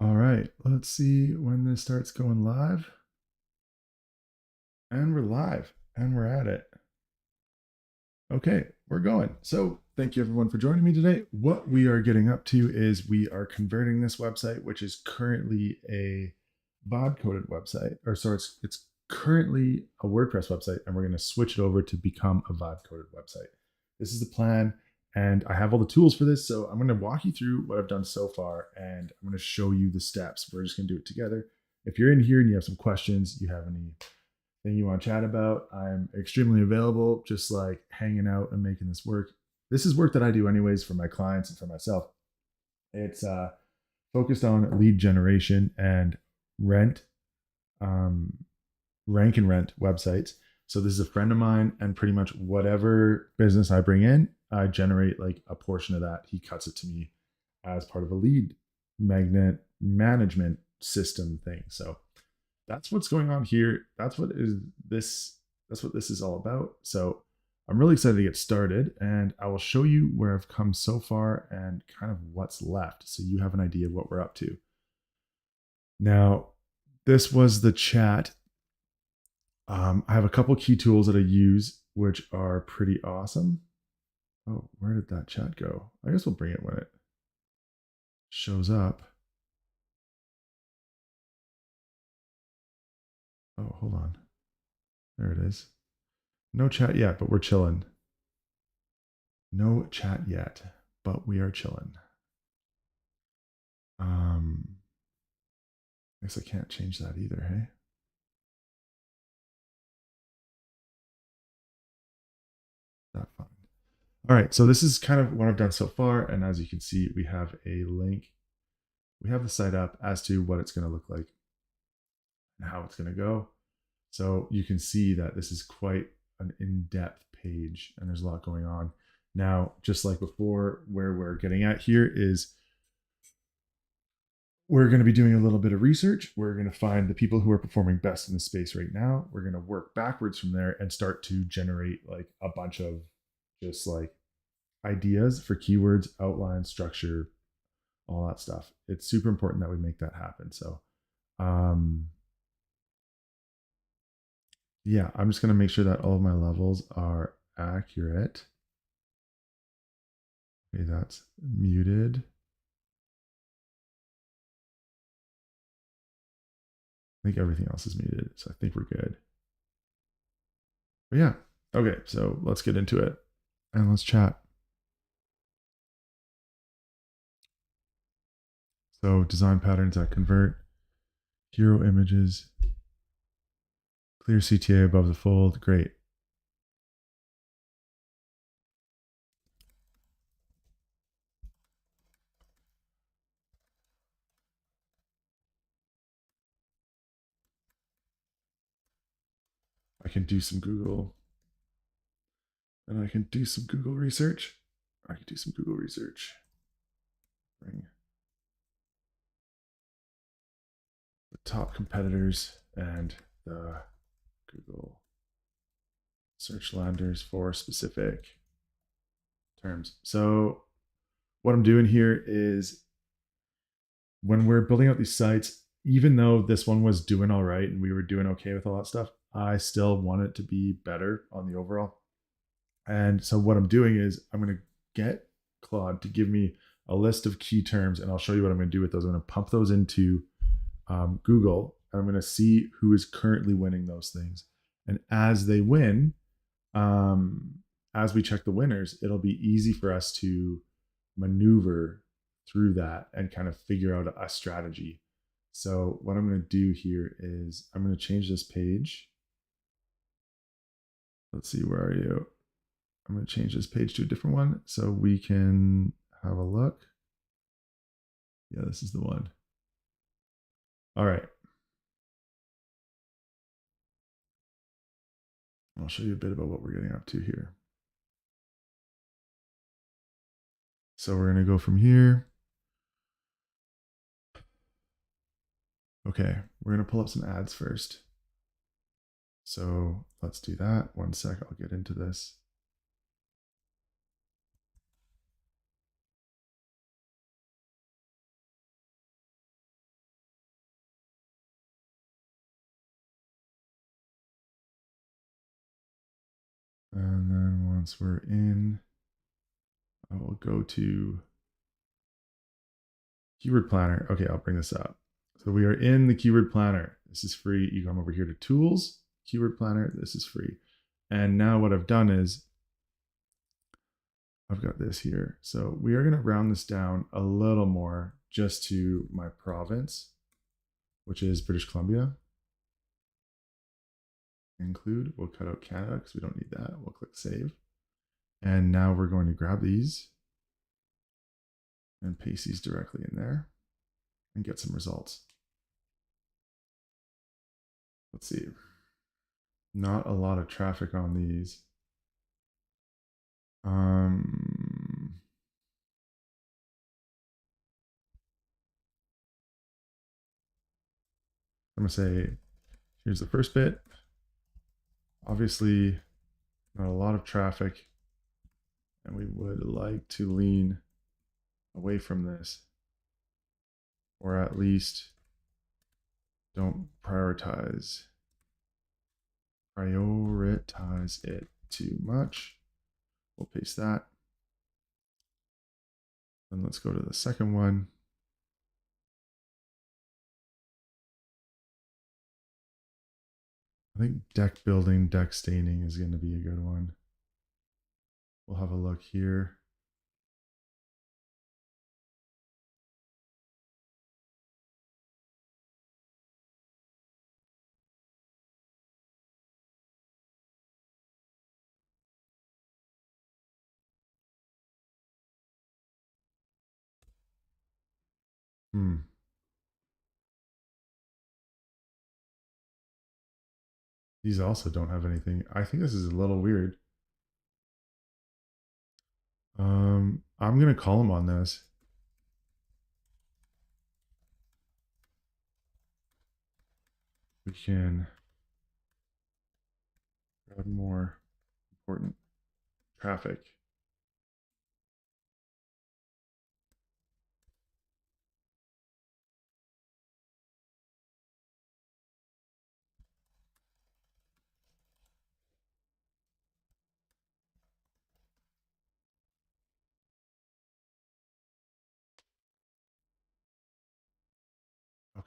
All right, let's see when this starts going live. And we're live and we're at it. Okay, we're going. So, thank you everyone for joining me today. What we are getting up to is we are converting this website, which is currently a VOD coded website, or sorry, it's currently a WordPress website, and we're going to switch it over to become a VOD coded website. This is the plan, and I have all the tools for this. So, I'm going to walk you through what I've done so far, and I'm going to show you the steps. We're just going to do it together. If you're in here and you have some questions, you have anything you want to chat about, I'm extremely available, just like hanging out and making this work. This is work that I do anyways for my clients and for myself. It's focused on lead generation and rent, um, rank and rent websites. So this is a friend of mine, and pretty much whatever business I bring in, I generate like a portion of that. He cuts it to me as part of a lead magnet management system thing. So that's what's going on here. That's what this is all about. So I'm really excited to get started, and I will show you where I've come so far and kind of what's left so you have an idea of what we're up to. Now, this was the chat. I have a couple key tools that I use which are pretty awesome. Oh, where did that chat go? I guess we'll bring it when it shows up. Oh, hold on. There it is. No chat yet, but we're chilling. No chat yet, but we are chilling. I guess I can't change that either, hey? That's fine. All right, so this is kind of what I've done so far, and as you can see, we have a link. We have the site up as to what it's going to look like and how it's going to go. So you can see that this is quite an in-depth page, and there's a lot going on. Now, just like before, where we're getting at here is we're going to be doing a little bit of research. We're going to find the people who are performing best in the space right now. We're going to work backwards from there and start to generate like a bunch of just like ideas for keywords, outline, structure, all that stuff. It's super important that we make that happen. So, um, yeah, I'm just going to make sure that all of my levels are accurate. Okay, that's muted. I think everything else is muted, so I think we're good. But yeah, okay, so let's get into it and let's chat. So design patterns that convert, hero images, clear CTA above the fold, great. I can do some Google, and I can do some Google research. I can do some Google research. Bring the top competitors and the Google search landers for specific terms. So what I'm doing here is when we're building out these sites, even though this one was doing all right and we were doing okay with all that stuff, I still want it to be better on the overall. And so what I'm doing is I'm going to get Claude to give me a list of key terms, and I'll show you what I'm going to do with those. I'm going to pump those into Google, and I'm going to see who is currently winning those things. And as they win, as we check the winners, it'll be easy for us to maneuver through that and kind of figure out a strategy. So what I'm going to do here is I'm going to change this page. Let's see, where are you? I'm going to change this page to a different one so we can have a look. Yeah, this is the one. All right. I'll show you a bit about what we're getting up to here. So we're going to go from here. Okay, we're going to pull up some ads first. So let's do that. One sec, I'll get into this. Once we're in, I will go to Keyword Planner. Okay, I'll bring this up. So we are in the Keyword Planner. This is free. You come over here to Tools, Keyword Planner. This is free. And now what I've done is I've got this here. So we are going to round this down a little more just to my province, which is British Columbia. Include. We'll cut out Canada because we don't need that. We'll click Save. And now we're going to grab these and paste these directly in there and get some results. Let's see. Not a lot of traffic on these. I'm going to say, here's the first bit. Obviously, not a lot of traffic, and we would like to lean away from this, or at least don't prioritize it too much. We'll paste that. Then let's go to the second one. I think deck building, deck staining is going to be a good one. We'll have a look here. These also don't have anything. I think this is a little weird. I'm going to call him on this. We can grab more important traffic.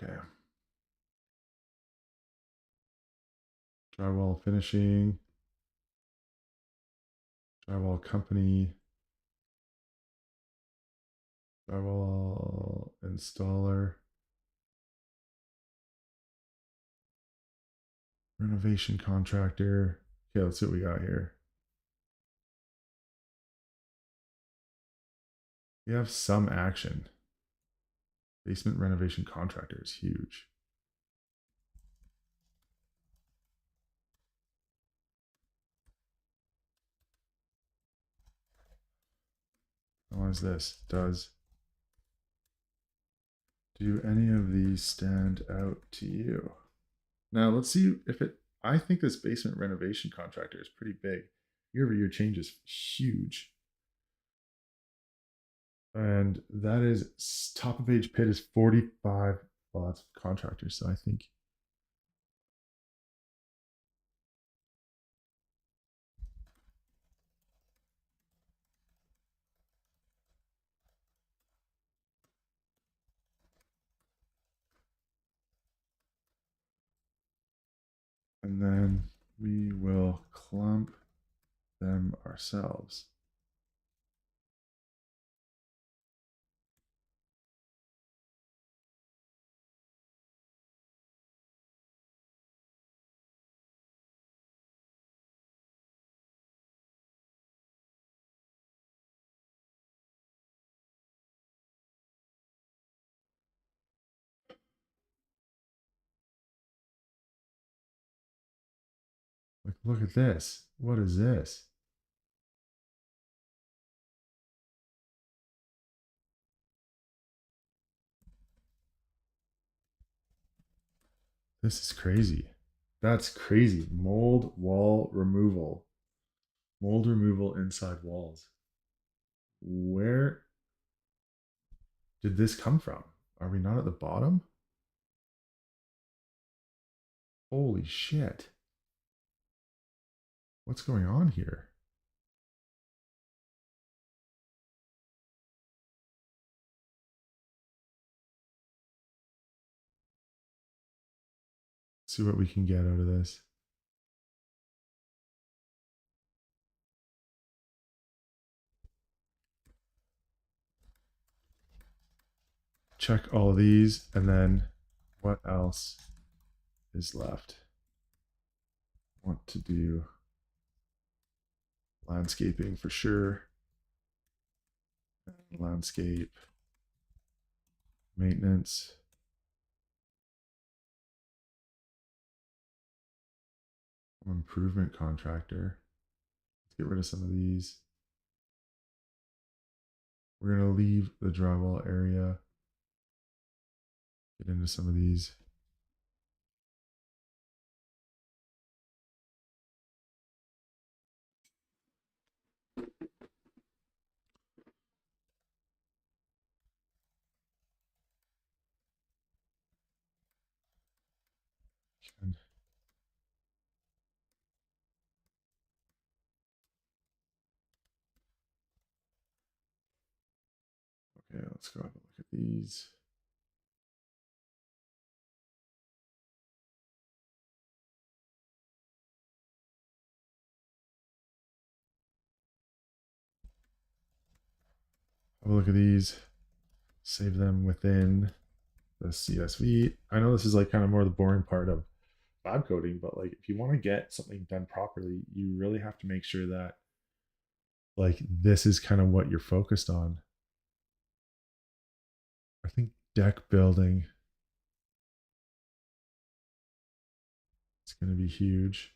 Okay. Drywall finishing. Drywall company. Drywall installer. Renovation contractor. Okay, let's see what we got here. We have some action. Basement renovation contractor is huge. How is this? Do any of these stand out to you? Now let's see if it. I think this basement renovation contractor is pretty big. Year-over-year change is huge. And that is top of page pit is 45. Well, that's contractors, so I think. And then we will clump them ourselves. Like, look at this. What is this? This is crazy. That's crazy. Mold wall removal. Mold removal inside walls. Where did this come from? Are we not at the bottom? Holy shit. What's going on here? see what we can get out of this. Check all of these, and then what else is left? Want to do landscaping for sure. Landscape maintenance. Improvement contractor. Let's get rid of some of these. We're going to leave the drywall area. Get into some of these. Okay, let's go have a look at these. Have a look at these. Save them within the CSV. I know this is like kind of more the boring part of vibe coding, but like if you want to get something done properly, you really have to make sure that like this is kind of what you're focused on. I think deck building is going to be huge.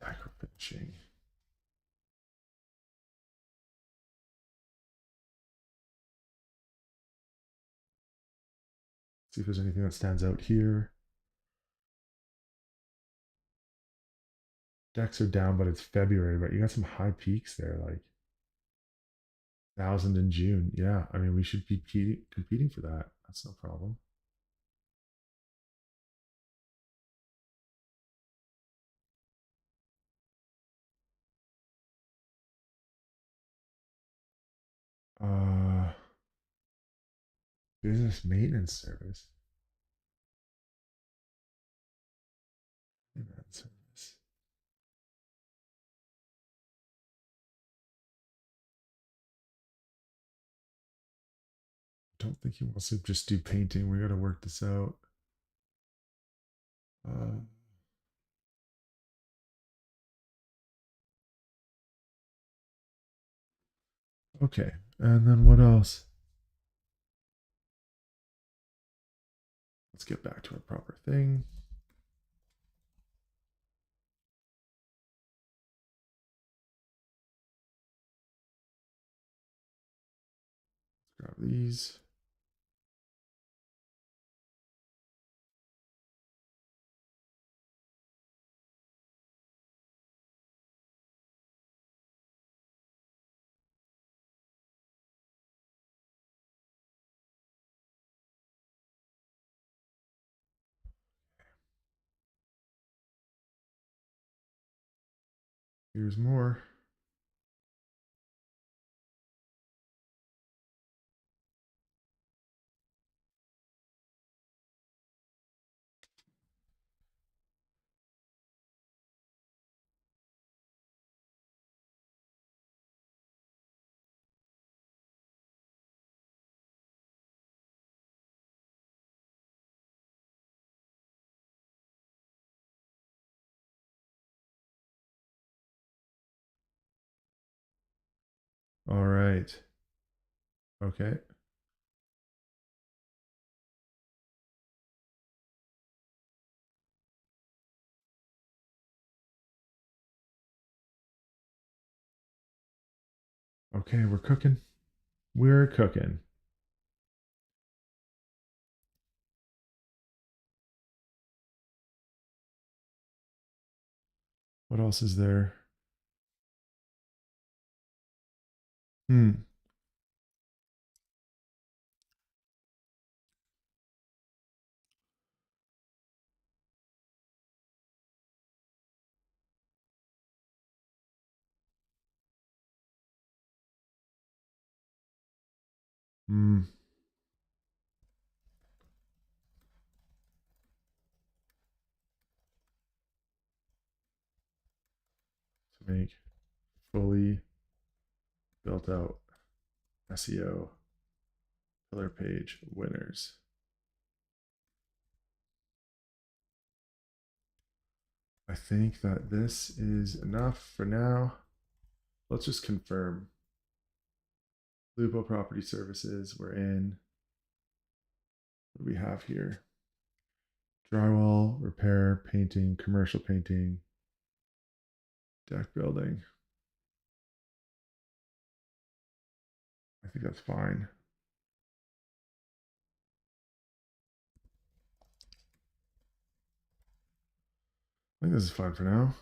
Deck finishing. See if there's anything that stands out here. Decks are down, but it's February, but you got some high peaks there, like 1,000 in June. Yeah, I mean, we should be competing for that. That's no problem. Uh, business maintenance service. Maintenance service. I don't think he wants to just do painting. We got to work this out. Uh, okay, and then what else? Let's get back to our proper thing. Grab these. Here's more. All right. Okay. Okay, we're cooking. We're cooking. What else is there? Hmm. Hmm. To make fully built out SEO pillar page winners. I think that this is enough for now. Let's just confirm. Lupo Property Services, we're in. What do we have here? Drywall, repair, painting, commercial painting, deck building. I think that's fine. I think this is fine for now.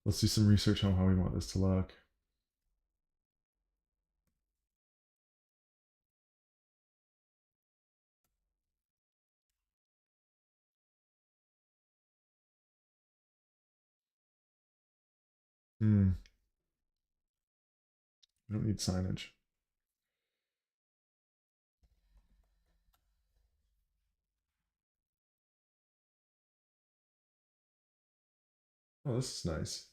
Let's do some research on how we want this to look. We don't need signage. Oh, this is nice.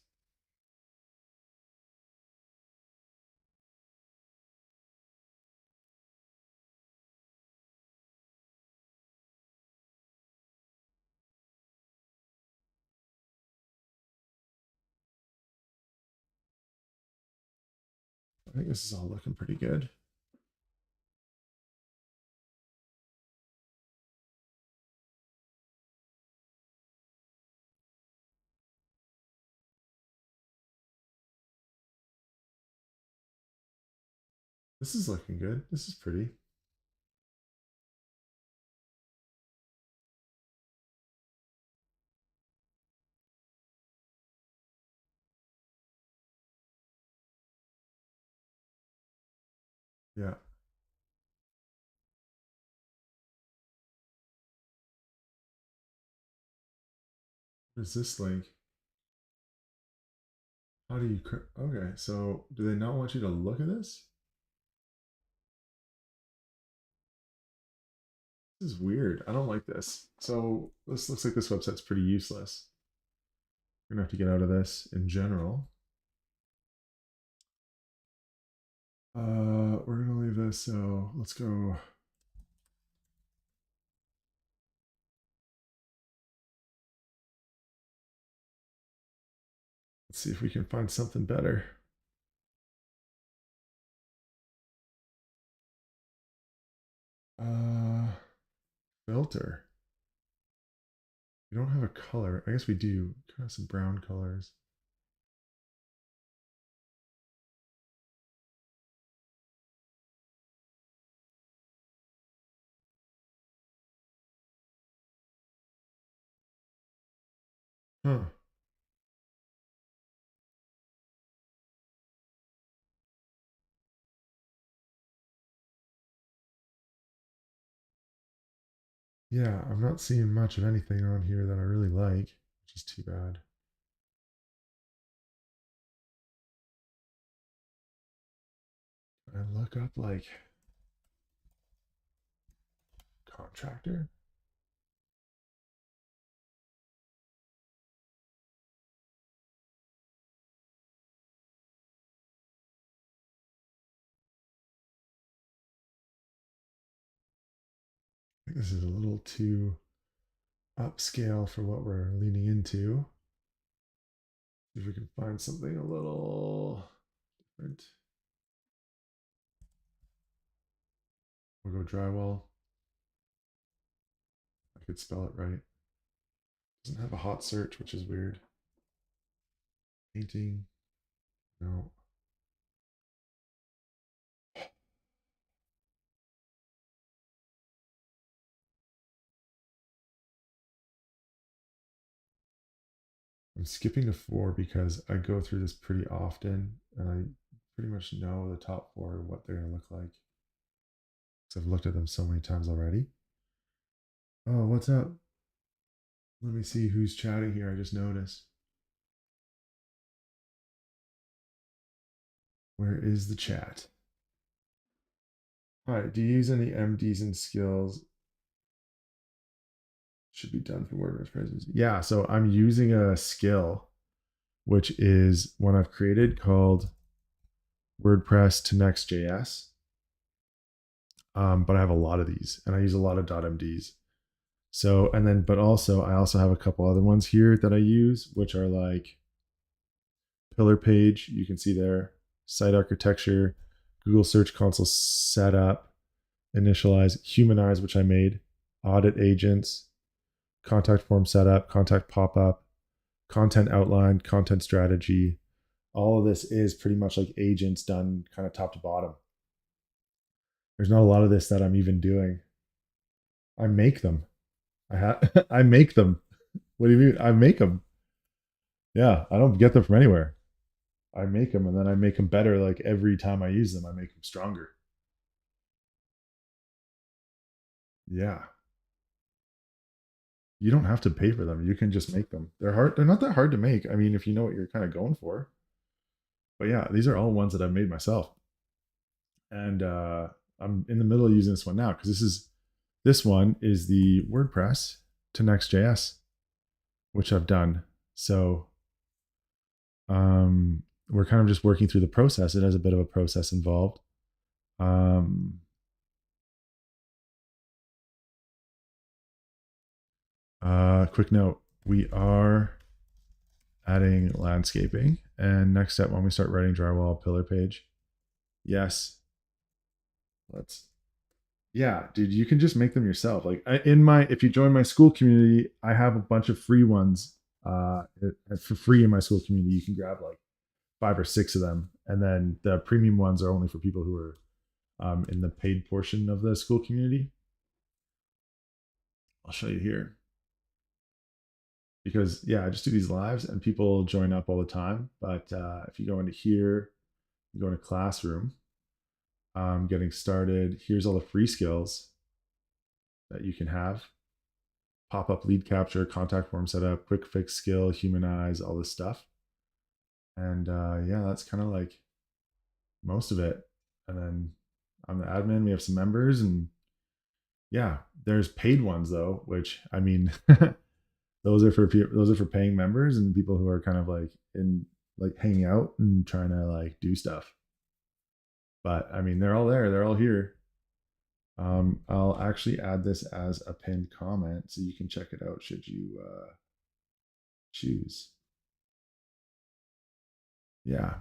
I think this is all looking pretty good. This is looking good. This is pretty. Yeah. What is this link? How do you? Okay, so do they not want you to look at this? This is weird. I don't like this. So this looks like this website's pretty useless. We're gonna have to get out of this in general. We're gonna leave this. So let's go. Let's see if we can find something better. Uh, Filter. We don't have a color. I guess we do. Kind of some brown colors. Huh. Yeah, I'm not seeing much of anything on here that I really like, which is too bad. I look up like contractor. I think this is a little too upscale for what we're leaning into. See if we can find something a little different. We'll go drywall. I could spell it right. Doesn't have a hot search, which is weird. Painting. No. I'm skipping to 4 because I go through this pretty often and I pretty much know the top 4 and what they're going to look like. Because I've looked at them so many times already. Oh, what's up? Let me see who's chatting here. I just noticed. Where is the chat? All right. Do you use any MDs and skills? Should be done for WordPress presence. Yeah. So I'm using a skill, which is one I've created called WordPress to Next.js. But I have a lot of these and I use a lot of .mds. So, and then, but also, I also have a couple other ones here that I use, which are like pillar page, you can see there, site architecture, Google Search Console setup, initialize, humanize, which I made, audit agents, contact form setup, contact pop up, content outline, content strategy. All of this is pretty much like agents done kind of top to bottom. There's not a lot of this that I'm even doing. I make them. I make them. What do you mean? I make them. Yeah, I don't get them from anywhere. I make them and then I make them better. Like every time I use them, I make them stronger. Yeah. You don't have to pay for them. You can just make them. They're hard. They're not that hard to make. I mean, if you know what you're kind of going for. But yeah, these are all ones that I've made myself. And I'm in the middle of using this one now because this one is the WordPress to Next.js, which I've done. So we're kind of just working through the process. It has a bit of a process involved. Quick note: we are adding landscaping, and next step when we start writing drywall pillar page. Yes, let's. Yeah, dude, you can just make them yourself. Like in my, if you join my school community, I have a bunch of free ones for free in my school community. You can grab like 5 or 6 of them, and then the premium ones are only for people who are in the paid portion of the school community. I'll show you here because yeah, I just do these lives and people join up all the time. But if you go into here, you go into classroom, getting started. Here's all the free skills that you can have: pop up lead capture, contact form setup, quick fix skill, humanize, all this stuff. And yeah, that's kind of like most of it. And then I'm the admin. We have some members, and yeah, there's paid ones though, which I mean, those are for paying members and people who are kind of like in like hanging out and trying to like do stuff. But I mean, they're all there. They're all here. I'll actually add this as a pinned comment so you can check it out should you choose. Yeah.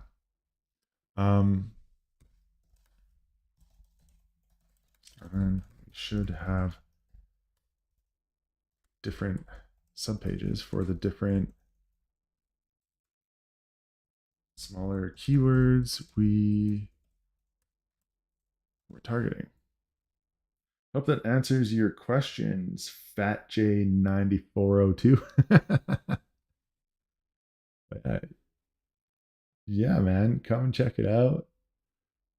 Um, and we should have different subpages for the different smaller keywords we're targeting. Hope that answers your questions, Fat J9402. Yeah, man, come and check it out.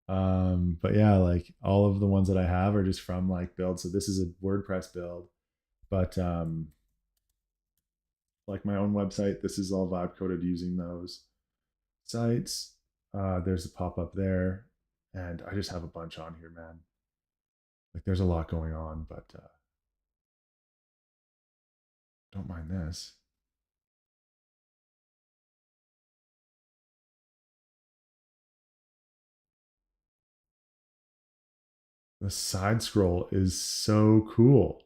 But yeah, like all of the ones that I have are just from like build. So this is a WordPress build, but like my own website, this is all vibe coded using those sites. There's a pop up there, and I just have a bunch on here, man. Like there's a lot going on, but don't mind this. The side scroll is so cool.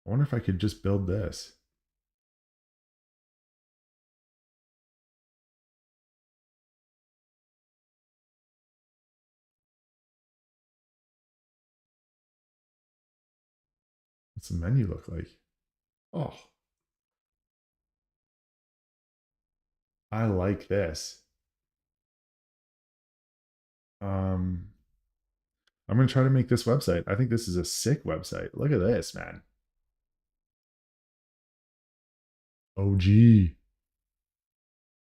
I wonder if I could just build this. What's the menu look like? Oh, I like this. Um, I'm gonna try to make this website. I think this is a sick website. Look at this, man. OG.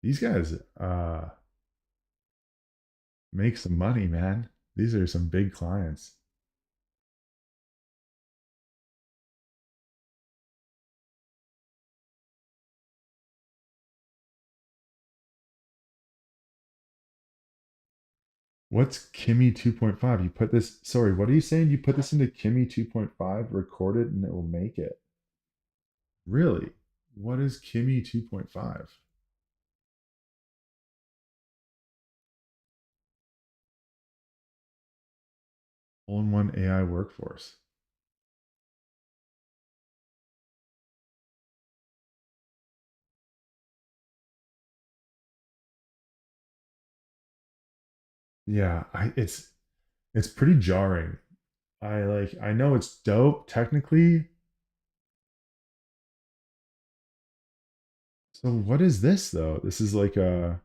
These guys make some money, man. These are some big clients. What's Kimmy 2.5? You put this, sorry, what are you saying? You put this into Kimmy 2.5, record it, and it will make it. Really? What is Kimmy 2.5? All-in-one AI workforce. Yeah, it's pretty jarring. I know it's dope technically. So what is this though? This is like a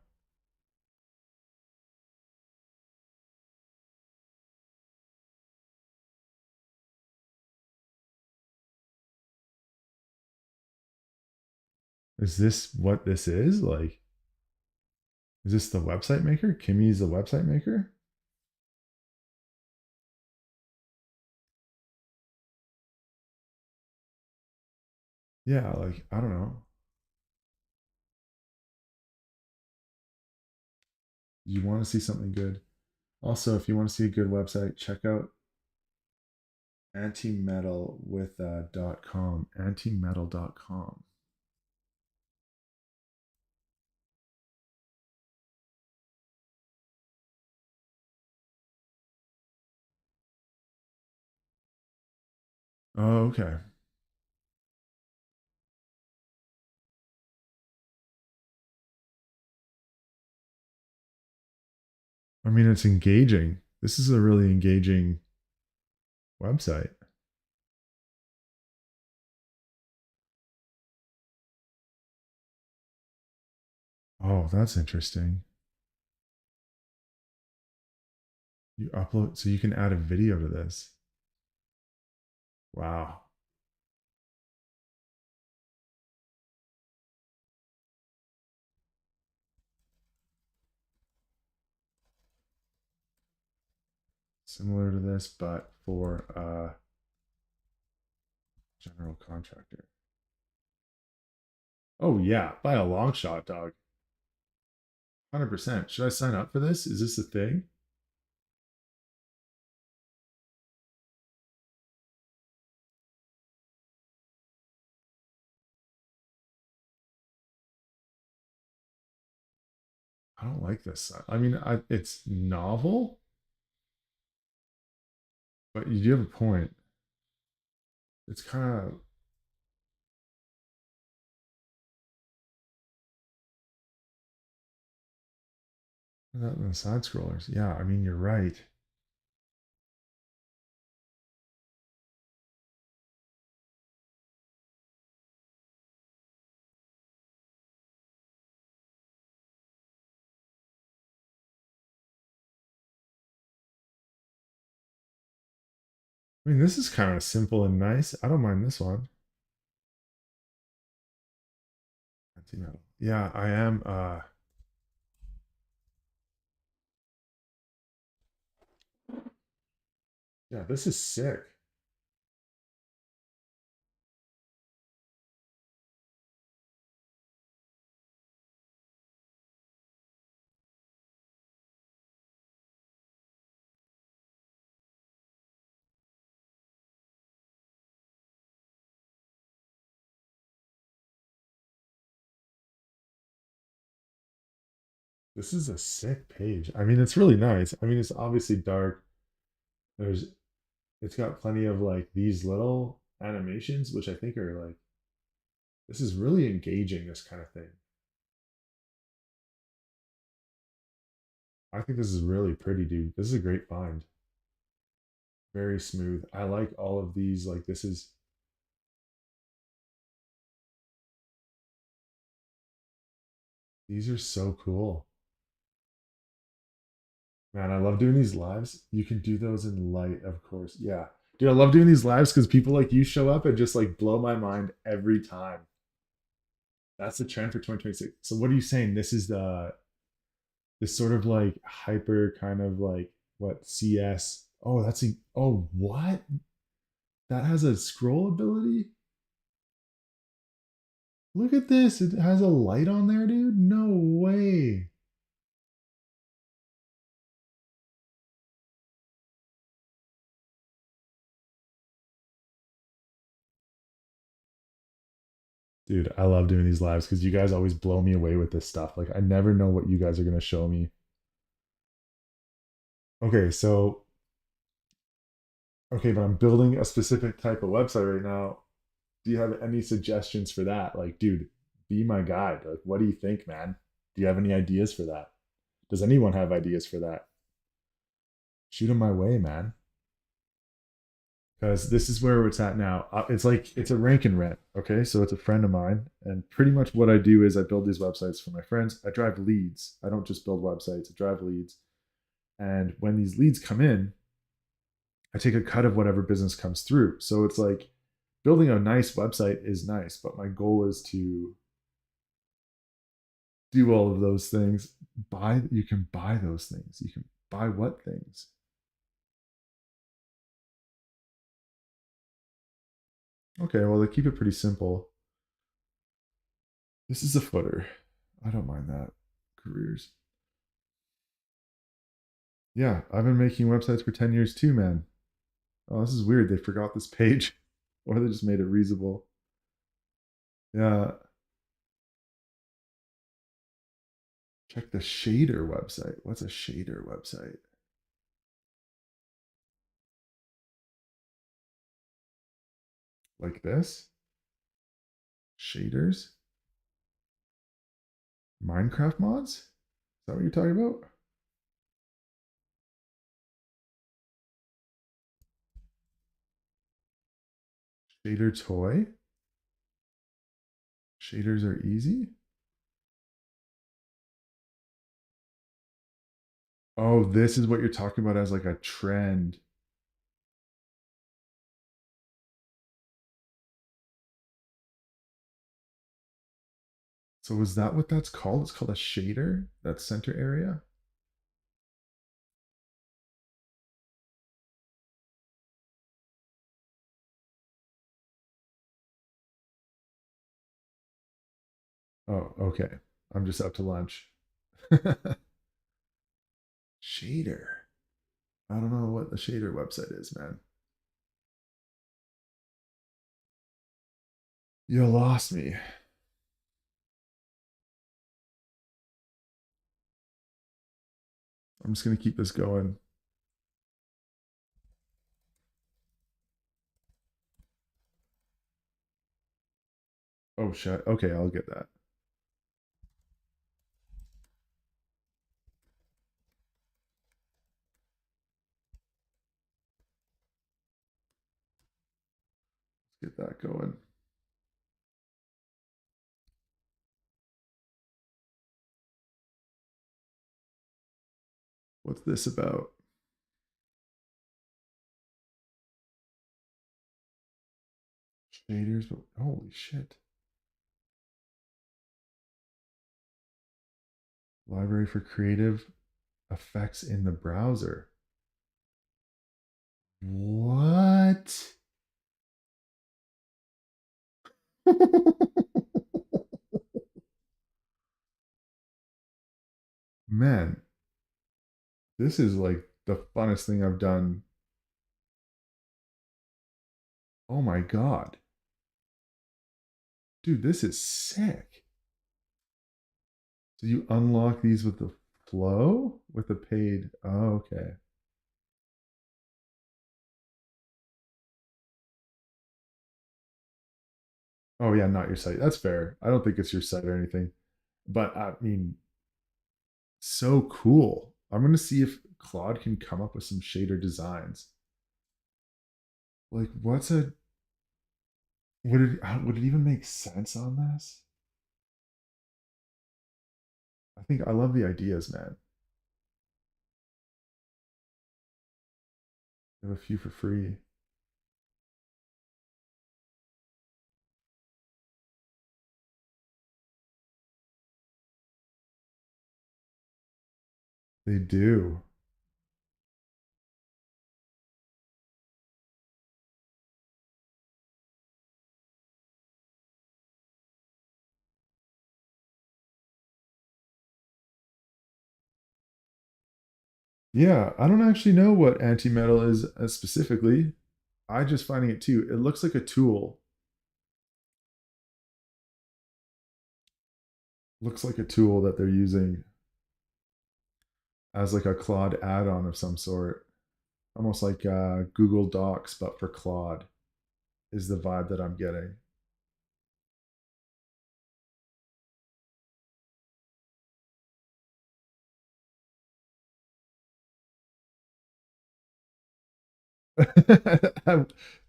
is this what this is? Like is this the website maker? Kimmy's the website maker? Yeah, like I don't know. You want to see something good. Also, if you want to see a good website, check out antimetal with .com, antimetal.com. Oh, okay. I mean, it's engaging. This is a really engaging website. Oh, that's interesting. You upload, so you can add a video to this. Wow. Similar to this, but for general contractor. Oh yeah, by a long shot, dog. 100%. Should I sign up for this? Is this a thing? I don't like this. I mean, it's novel, but you do have a point. It's kind of that in the side scrollers. Yeah, I mean, you're right. I mean, this is kind of simple and nice. I don't mind this one. Anti-metal. Yeah, I am. Yeah, this is sick. This is a sick page. I mean, it's really nice. I mean, it's obviously dark. There's, it's got plenty of like these little animations, which I think are like, this is really engaging. This kind of thing. I think this is really pretty, dude. This is a great find. Very smooth. I like all of these. Like, this is, these are so cool. Man, I love doing these lives. You can do those in light, of course. Yeah. Dude, I love doing these lives because people like you show up and just like blow my mind every time. That's the trend for 2026. So what are you saying? This is this sort of like hyper kind of like what CS. Oh, that's a oh what? That has a scroll ability? Look at this. It has a light on there, dude. No way. Dude, I love doing these lives because you guys always blow me away with this stuff. Like I never know what you guys are gonna show me. Okay, so okay, but I'm building a specific type of website right now. Do you have any suggestions for that? Like, dude, be my guide. Like, what do you think, man? Do you have any ideas for that? Does anyone have ideas for that? Shoot them my way, man. Because this is where it's at now. It's like it's a rank and rent. Okay, so it's a friend of mine, and pretty much what I do is I build these websites for my friends. I drive leads. I don't just build websites. I drive leads, and when these leads come in, I take a cut of whatever business comes through. So it's like building a nice website is nice, but my goal is to do all of those things. You can buy those things. You can buy what things? Okay, well they keep it pretty simple. This is a footer. I don't mind that. Careers. Yeah, I've been making websites for 10 years too, man. Oh, this is weird. They forgot this page. Or they just made it reasonable. Yeah. Check the shader website. What's a shader website? Like this? Shaders? Minecraft mods? Is that what you're talking about? Shader toy? Shaders are easy? Oh, this is what you're talking about as like a trend. So is that what that's called? It's called a shader, that center area? Oh, okay. I'm just out to lunch. Shader. I don't know what the shader website is, man. You lost me. I'm just gonna keep this going. Oh shit. Okay, I'll get that. Let's get that going. What's this about? Shaders, but holy shit. Library for creative effects in the browser. What? Man, this is like the funnest thing I've done. Oh my god. Dude, this is sick. So you unlock these with the flow? With the paid. Oh, okay. Oh yeah, not your site. That's fair. I don't think it's your site or anything. But I mean, so cool. I'm gonna see if Claude can come up with some shader designs. Like, what's a would it even make sense on this? I think I love the ideas, man. I have a few for free. They do. Yeah, I don't actually know what anti-metal is specifically. I just finding it too. It looks like a tool. Looks like a tool that they're using as like a Claude add-on of some sort. Almost like Google Docs, but for Claude is the vibe that I'm getting.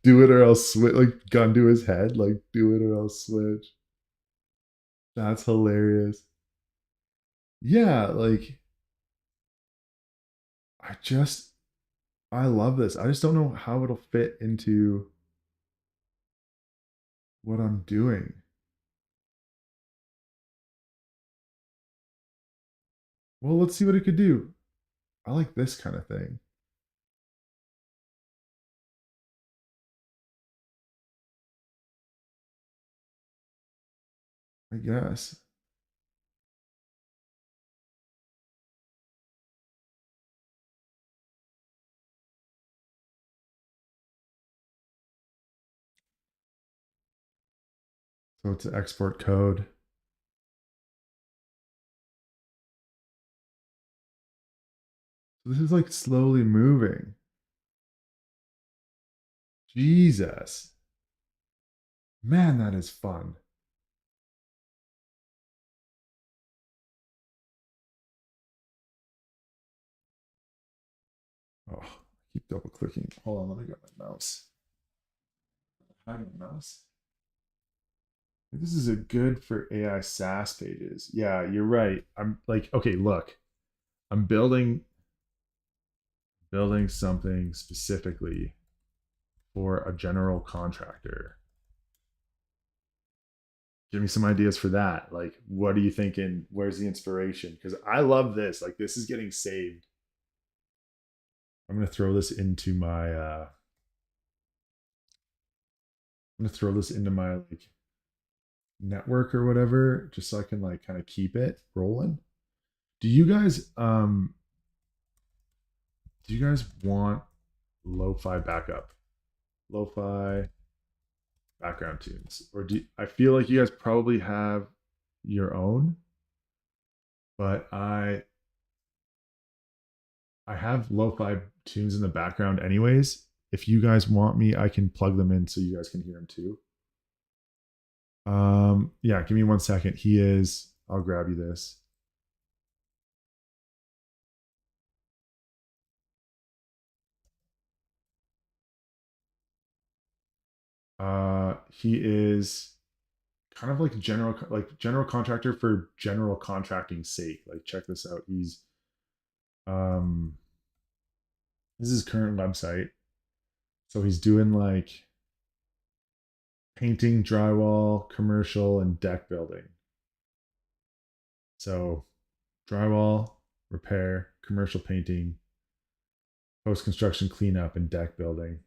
Do it or else switch, like gun to his head, like do it or else switch. That's hilarious. Yeah, like I just I love this. I just don't know how it'll fit into what I'm doing. Well, let's see what it could do. I like this kind of thing, I guess. So it's an export code. So this is like slowly moving. Jesus. Man, that is fun. Oh, I keep double clicking. Hold on, let me get my mouse. Hide my mouse. This is a good for AI SaaS pages. Yeah, you're right. I'm like, okay, look, I'm building something specifically for a general contractor. Give me some ideas for that. Like, what are you thinking? Where's the inspiration? Because I love this. Like, this is getting saved. I'm gonna throw this into my. I'm gonna throw this into my like network or whatever, just so I can like kind of keep it rolling. Do you guys do you guys want lo-fi backup? Lo-fi background tunes, or do I feel like you guys probably have your own, but I have lo-fi tunes in the background anyways. If you guys want me, I can plug them in so you guys can hear them too. Yeah, give me 1 second. He is. I'll grab you this. He is kind of like general contractor for general contracting's sake. Like, check this out. Um, this is his current website. So he's doing like painting, drywall, commercial, and deck building. So drywall, repair, commercial painting, post construction cleanup, and deck building.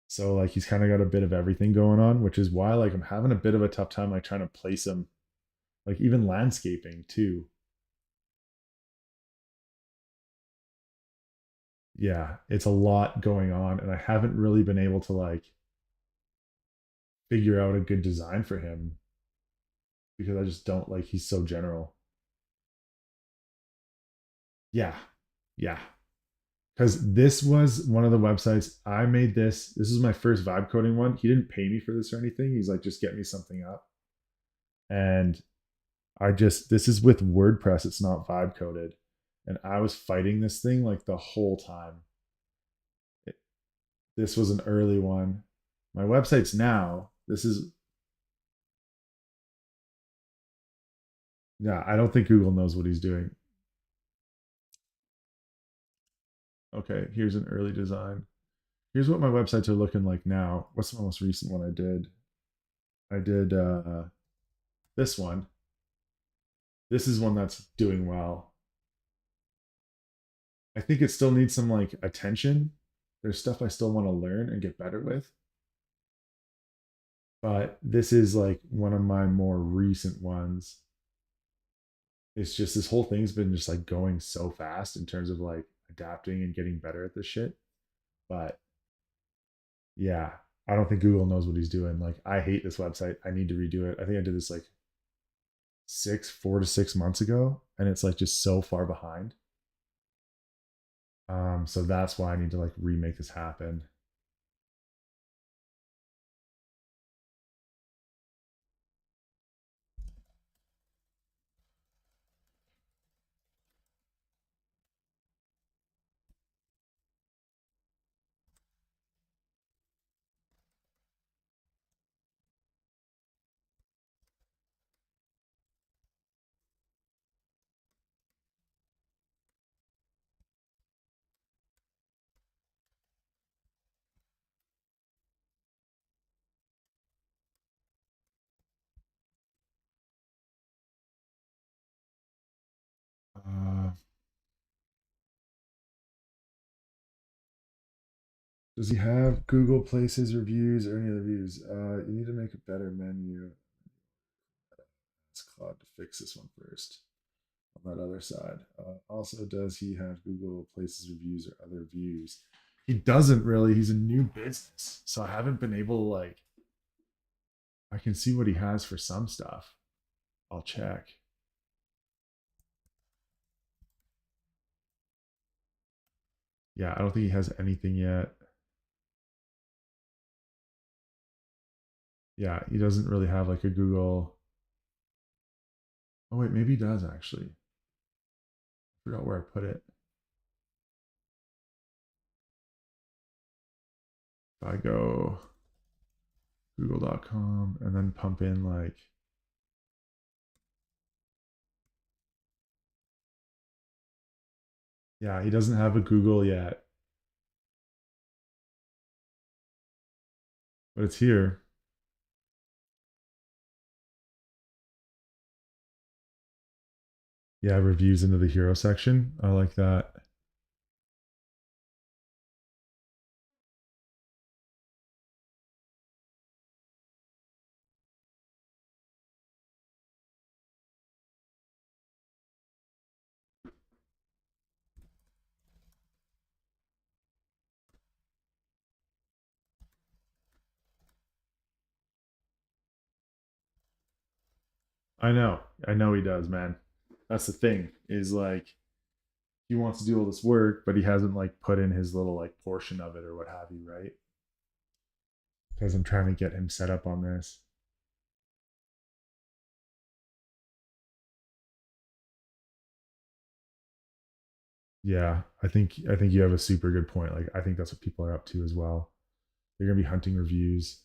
So like he's kind of got a bit of everything going on, which is why like I'm having a bit of a tough time like trying to place him, like even landscaping too. Yeah, it's a lot going on, and I haven't really been able to like figure out a good design for him because I just don't like he's so general. Yeah, yeah. Because this was one of the websites I made this. This is my first vibe coding one. He didn't pay me for this or anything. He's like, just get me something up. And this is with WordPress. It's not vibe coded. And I was fighting this thing like the whole time. It, this was an early one. My website's now. This is, yeah, I don't think Google knows what he's doing. Okay, here's an early design. Here's what my websites are looking like now. What's the most recent one I did? I did this one. This is one that's doing well. I think it still needs some like attention. There's stuff I still want to learn and get better with. But this is like one of my more recent ones. It's just this whole thing's been just like going so fast in terms of like adapting and getting better at this shit. But yeah, I don't think Google knows what he's doing. Like, I hate this website. I need to redo it. I think I did this like 4 to 6 months ago, and it's like just so far behind. So that's why I need to like remake this happen. Uh, does he have Google Places reviews or any other views? You need to make a better menu. Ask Claude to fix this one first on that other side. Also, does he have Google Places reviews or other views? He doesn't really. He's a new business, so I haven't been able to like. I can see what he has for some stuff. I'll check. Yeah, I don't think he has anything yet. Yeah, he doesn't really have like a Google. Oh wait, maybe he does actually. I forgot where I put it. If I go google.com and then pump in like, yeah, he doesn't have a Google yet, but it's here. Yeah, reviews into the hero section. I like that. I know. I know he does, man. That's the thing. Is like he wants to do all this work, but he hasn't like put in his little like portion of it or what have you, right? Because I'm trying to get him set up on this. Yeah, I think you have a super good point. Like I think that's what people are up to as well. They're gonna be hunting reviews.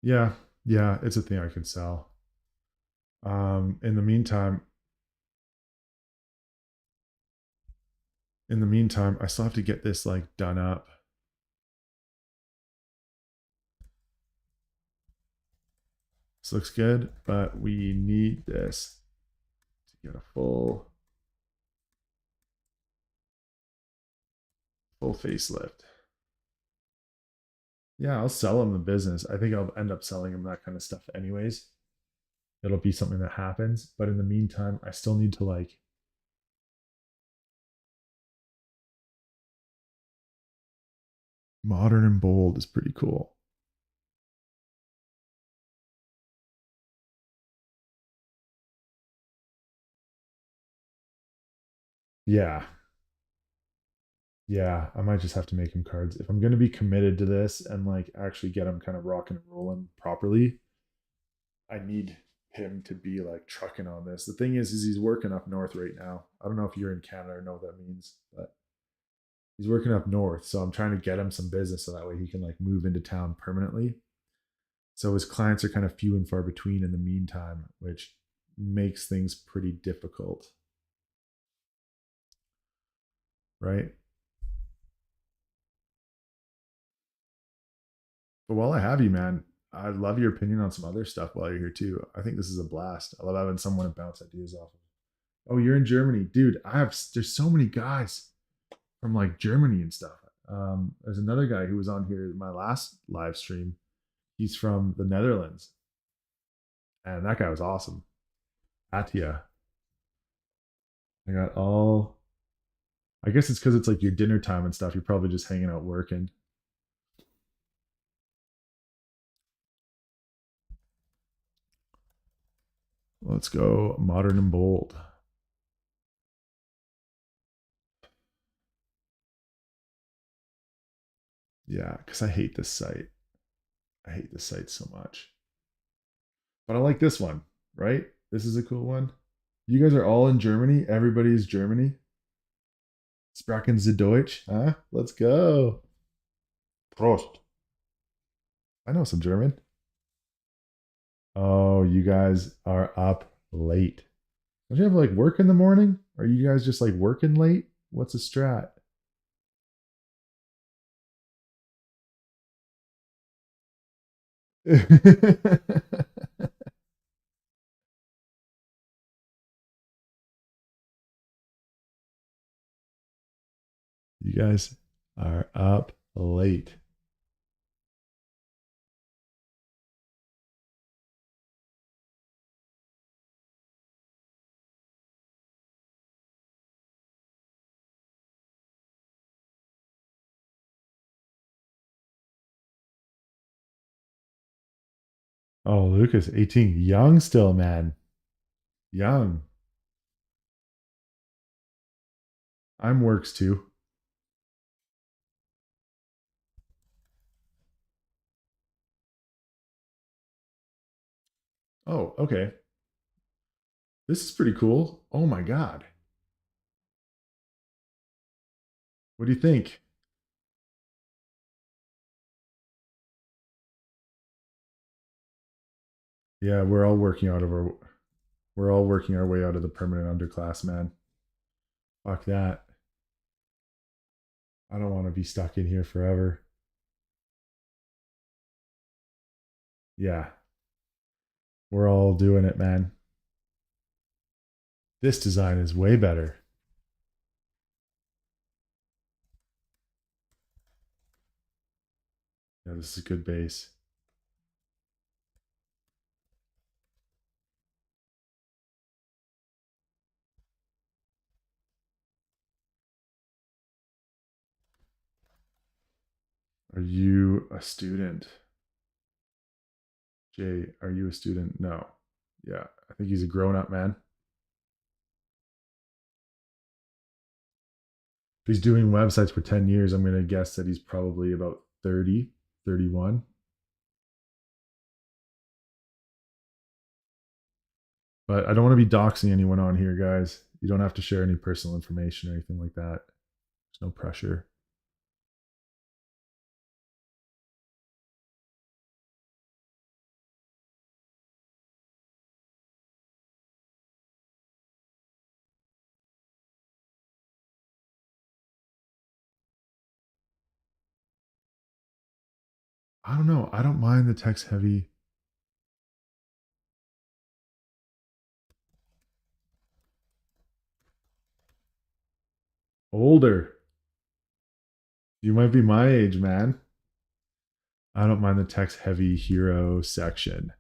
Yeah, yeah, it's a thing I can sell. In the meantime, I still have to get this like done up. This looks good, but we need this to get a full facelift. Yeah, I'll sell him the business. I think I'll end up selling him that kind of stuff anyways. It'll be something that happens, but in the meantime, I still need to like, modern and bold is pretty cool. Yeah, yeah, I might just have to make him cards if I'm going to be committed to this and like actually get him kind of rocking and rolling properly. I need him to be like trucking on this. The thing is he's working up north right now. I don't know if you're in Canada or know what that means, but he's working up north. So I'm trying to get him some business so that way he can like move into town permanently. So his clients are kind of few and far between in the meantime, which makes things pretty difficult. Right. But while I have you, man, I'd love your opinion on some other stuff while you're here too. I think this is a blast. I love having someone to bounce ideas off of. Oh, you're in Germany, dude. There's so many guys from like Germany and stuff. There's another guy who was on here my last live stream. He's from the Netherlands, and that guy was awesome. Atia. I got all. I guess it's because it's like your dinner time and stuff. You're probably just hanging out working. Let's go modern and bold. Yeah, because I hate this site. I hate this site so much. But I like this one, right? This is a cool one. You guys are all in Germany. Everybody's Germany. Sprachen Sie Deutsch? Huh? Let's go. Prost. I know some German. Oh, you guys are up late. Don't you have like work in the morning? Are you guys just like working late? What's a strat? You guys are up late. Oh, Lucas, 18. Young still, man. Young. I'm works too. Oh, okay. This is pretty cool. Oh my God. What do you think? Yeah, we're all working our way out of the permanent underclass, man. Fuck that. I don't want to be stuck in here forever. Yeah, we're all doing it, man. This design is way better. Yeah, this is a good base. Are you a student? Jay, are you a student? No. Yeah, I think he's a grown up man. If he's doing websites for 10 years, I'm going to guess that he's probably about 30, 31. But I don't want to be doxing anyone on here, guys. You don't have to share any personal information or anything like that. There's no pressure. I don't know. I don't mind the text heavy. Older. You might be my age, man. I don't mind the text heavy hero section.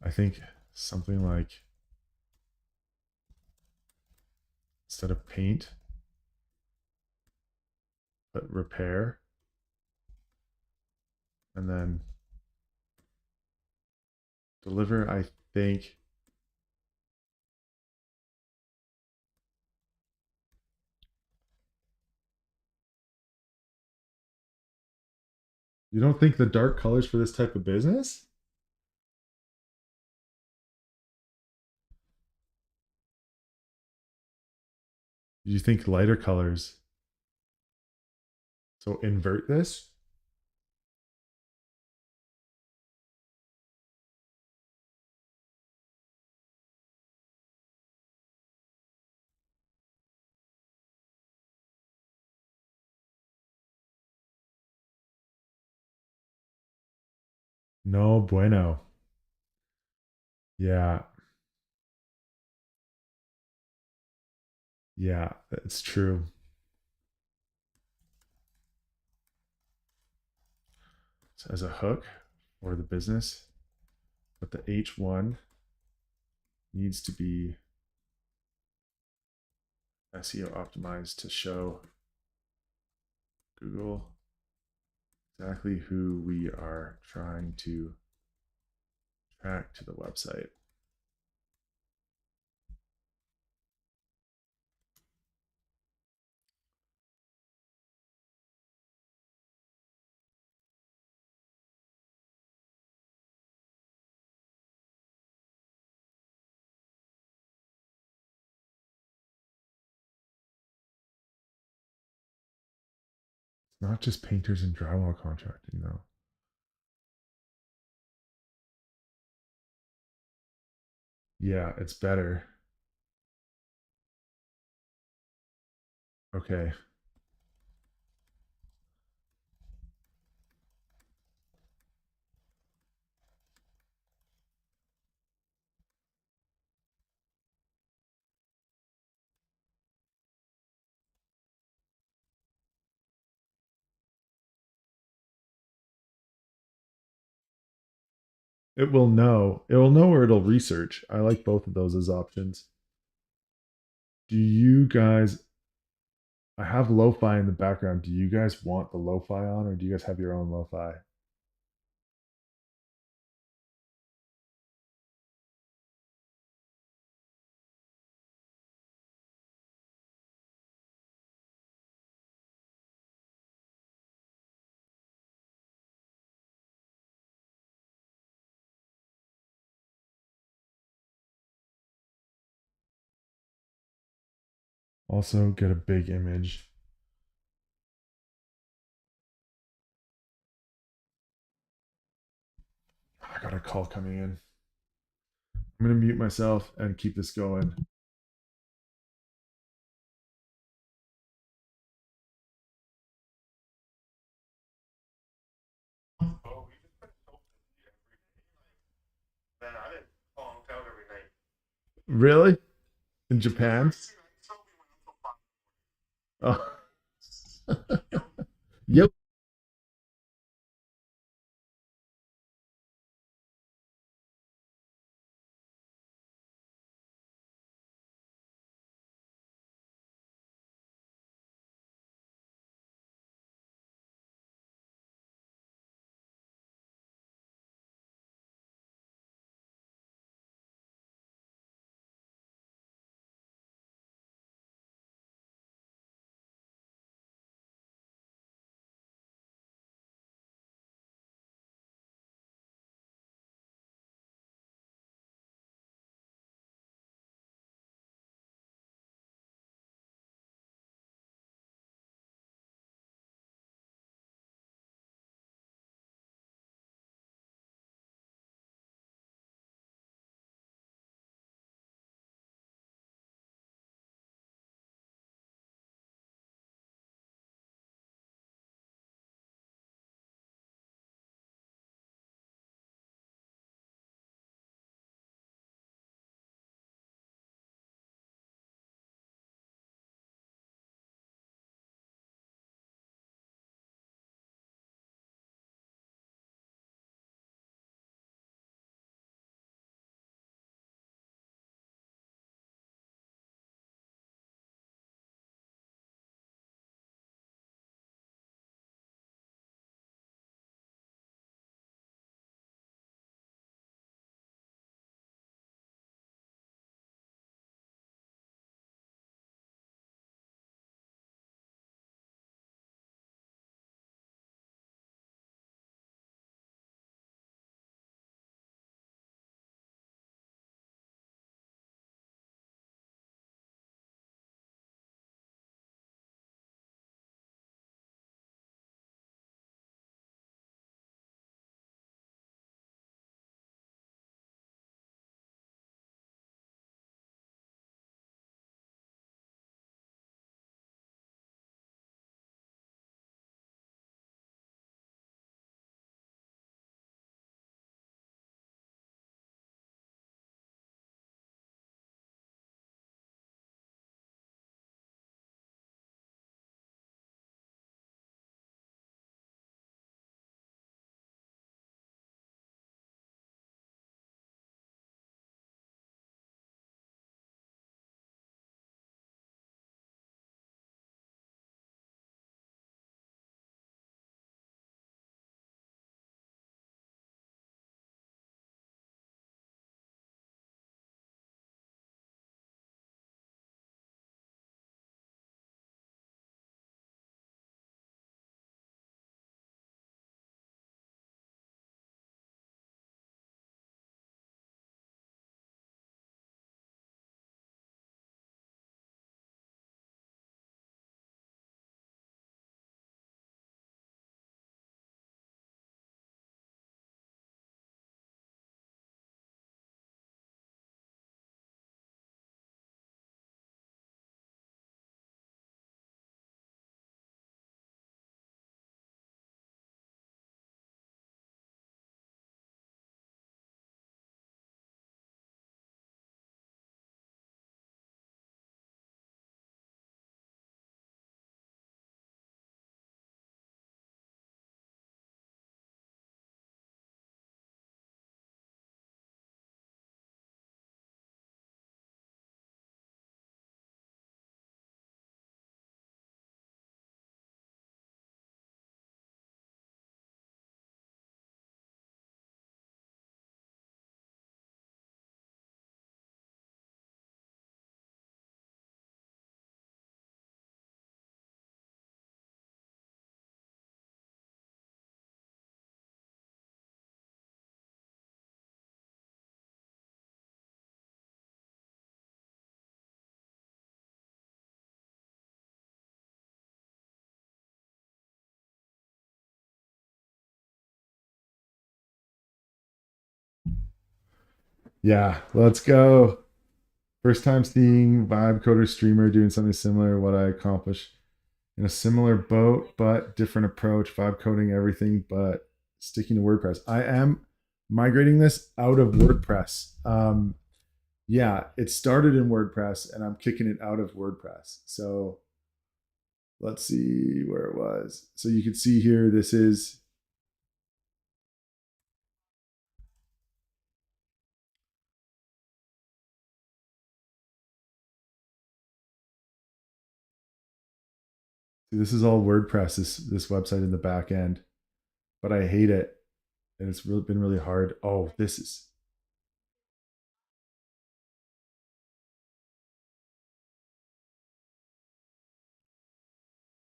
I think something like instead of paint, but repair. And then deliver, I think. You don't think the dark colors for this type of business? You think lighter colors. So invert this? No bueno. Yeah. Yeah, that's true. So as a hook for the business, but the H1 needs to be SEO optimized to show Google exactly who we are trying to track to the website. It's not just painters and drywall contracting, though. Yeah, it's better. Okay. It will know. It will know or it'll research. I like both of those as options. Do you guys I have lo-fi in the background. Do you guys want the lo-fi on or do you guys have your own lo-fi? Also get a big image. I got a call coming in. I'm gonna mute myself and keep this going. Really? In Japan? Oh. Yep. Yeah, let's go. First time seeing Vibe Coder Streamer doing something similar. What I accomplished in a similar boat, but different approach. Vibe coding everything, but sticking to WordPress. I am migrating this out of WordPress. Yeah, it started in WordPress, and I'm kicking it out of WordPress. So let's see where it was. So you can see here, this is this is all WordPress. This website in the back end, but I hate it, and it's really been really hard. Oh, this is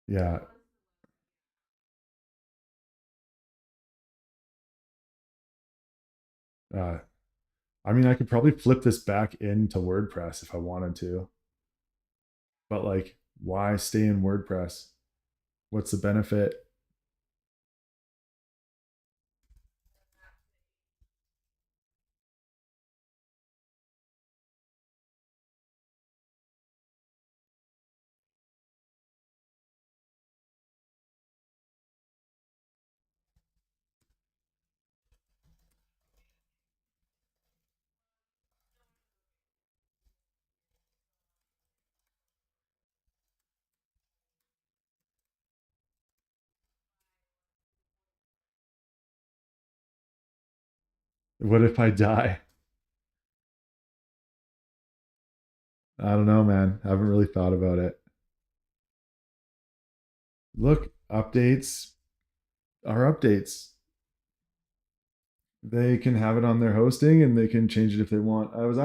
yeah. Uh, I mean, I could probably flip this back into WordPress if I wanted to, but like, why stay in WordPress? What's the benefit? What if I die? I don't know, man. I haven't really thought about it. Look, updates are updates. They can have it on their hosting and they can change it if they want. I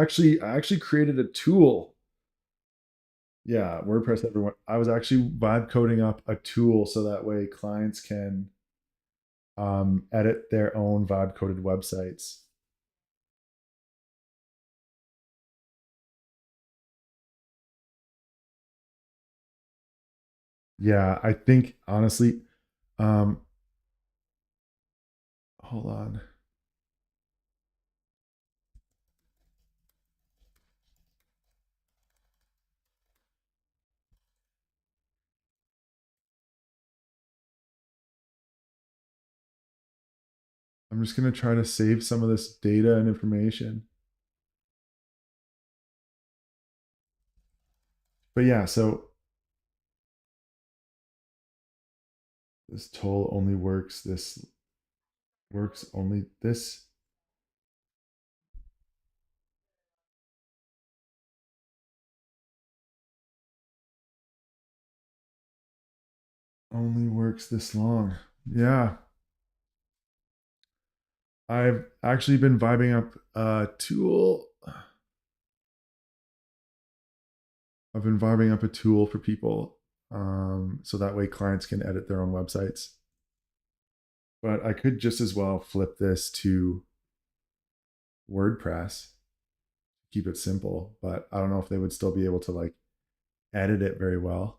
actually created a tool. Yeah, WordPress everyone. I was actually vibe coding up a tool so that way clients can edit their own vibe coded websites. Yeah, I think honestly, um, hold on. I'm just gonna try to save some of this data and information. But yeah, so this tool only works. This works only. This only works this long. Yeah, I've actually been vibing up a tool. I've been vibing up a tool for people, so that way clients can edit their own websites. But I could just as well flip this to WordPress, keep it simple. But I don't know if they would still be able to like edit it very well.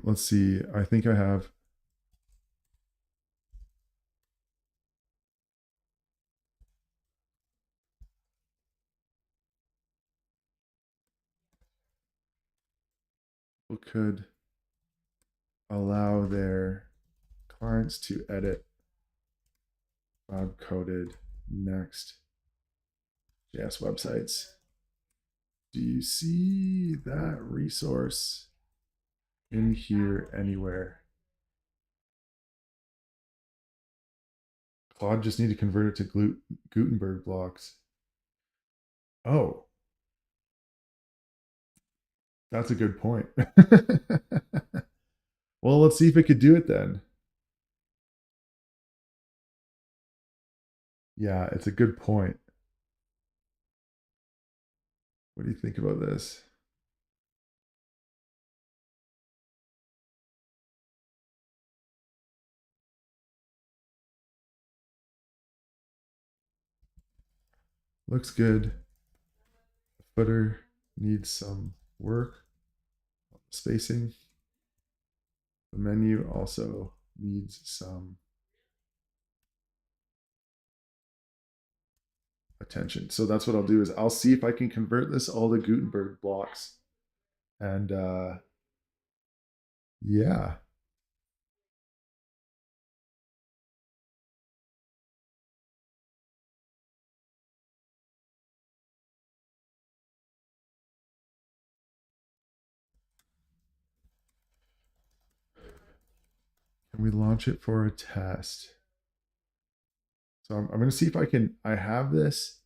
Let's see. I think I have. People could allow their clients to edit web coded next JS websites. Do you see that resource in here anywhere? Claude just need to convert it to Gutenberg blocks. Oh, that's a good point. Well, let's see if it could do it then. Yeah, it's a good point. What do you think about this? Looks good. Footer needs some work. Spacing. The menu also needs some attention. So that's what I'll do is I'll see if I can convert this all to Gutenberg blocks. And yeah. Can we launch it for a test? So I'm going to see if I have this.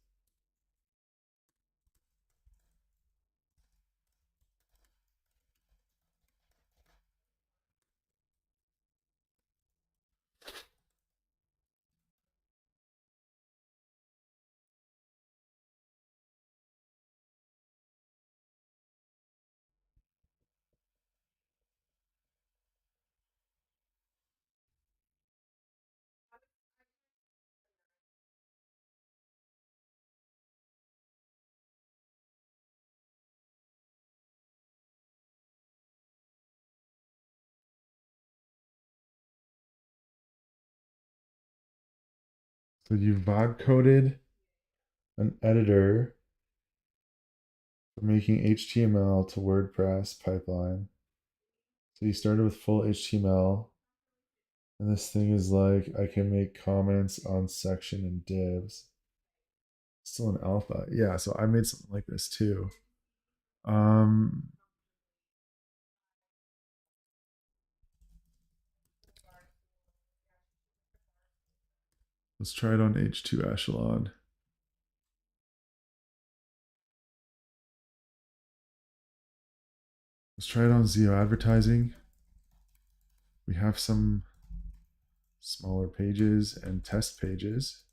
So you vibe coded an editor for making HTML to WordPress pipeline. So you started with full HTML. And this thing is like, I can make comments on section and divs. Still an alpha. Yeah, so I made something like this too. Um, let's try it on H2 Echelon. Let's try it on Zio Advertising. We have some smaller pages and test pages.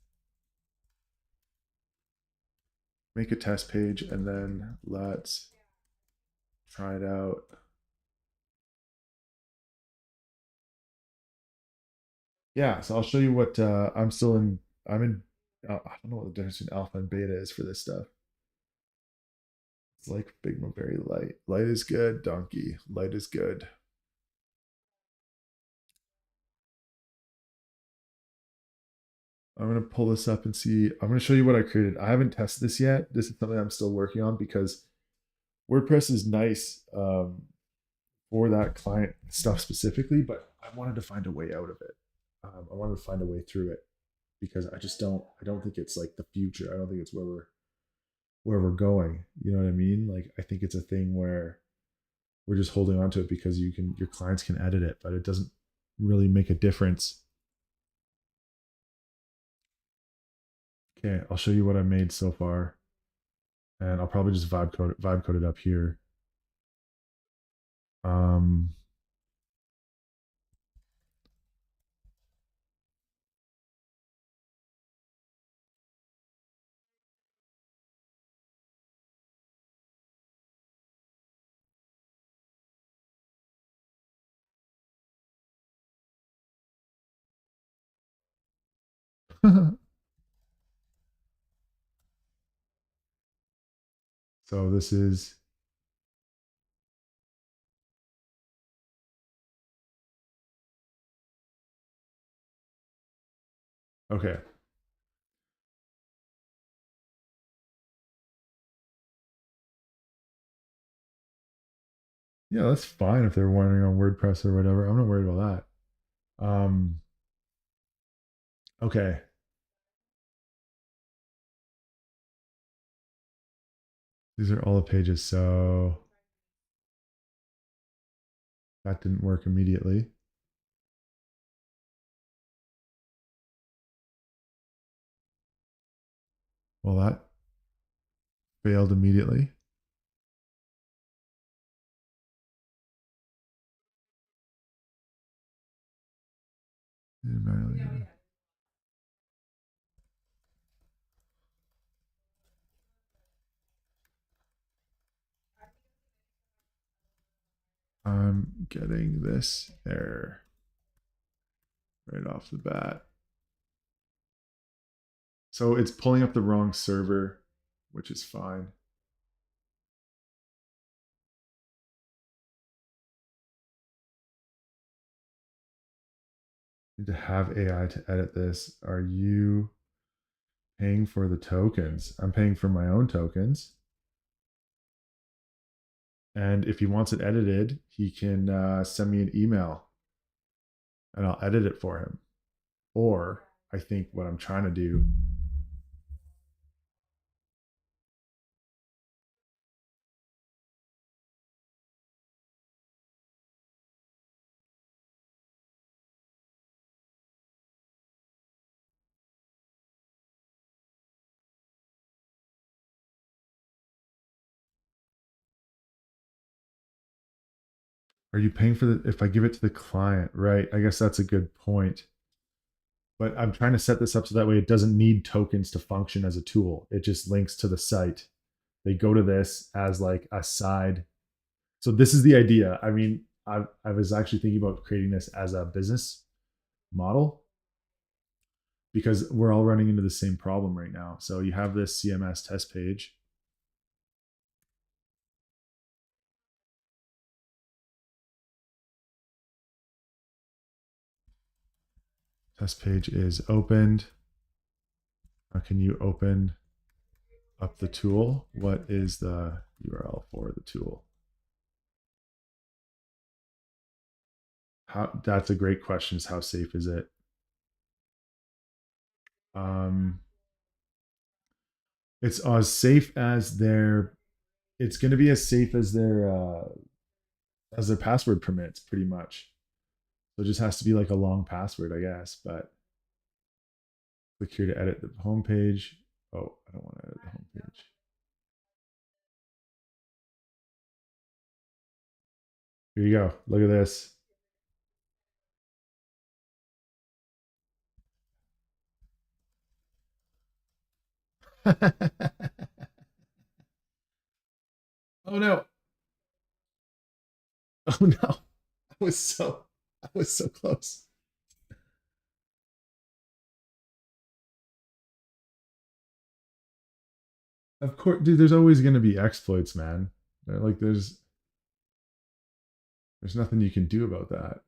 Make a test page and then let's try it out. Yeah, so I'll show you what I'm in I don't know what the difference between alpha and beta is for this stuff. It's like Figma very light. Light is good, donkey. Light is good. I'm gonna pull this up and see. I'm gonna show you what I created. I haven't tested this yet. This is something I'm still working on because WordPress is nice for that client stuff specifically, but I wanted to find a way out of it. I wanted to find a way through it because I just don't. I don't think it's like the future. I don't think it's where we're going. You know what I mean? Like I think it's a thing where we're just holding on to it because your clients can edit it, but it doesn't really make a difference. Okay, I'll show you what I made so far, and I'll probably just vibe code it up here. Um, so this is okay. Yeah, that's fine if they're wondering on WordPress or whatever. I'm not worried about that. Okay. These are all the pages. So that didn't work immediately. Well, that failed immediately. I'm getting this error right off the bat. So it's pulling up the wrong server, which is fine. to have AI to edit this. Are you paying for the tokens? I'm paying for my own tokens. And if he wants it edited, he can send me an email and I'll edit it for him. Or I think what I'm trying to do. Are you paying for the if I give it to the client, right? I guess that's a good point. But I'm trying to set this up so that way it doesn't need tokens to function as a tool. It just links to the site. They go to this as like a side. So this is the idea. I mean, I was actually thinking about creating this as a business model because we're all running into the same problem right now. So you have this CMS test page. Test page is opened. Can you open up the tool? What is the URL for the tool? How that's a great question. Is how safe is it? Um, it's as safe as their. It's going to be as safe as their password permits, pretty much. So it just has to be like a long password, I guess. But click here to edit the homepage. Oh, I don't want to edit the homepage. Here you go. Look at this. Oh no! Oh no! I was so close. Of course, dude. There's always going to be exploits, man. Like there's nothing you can do about that.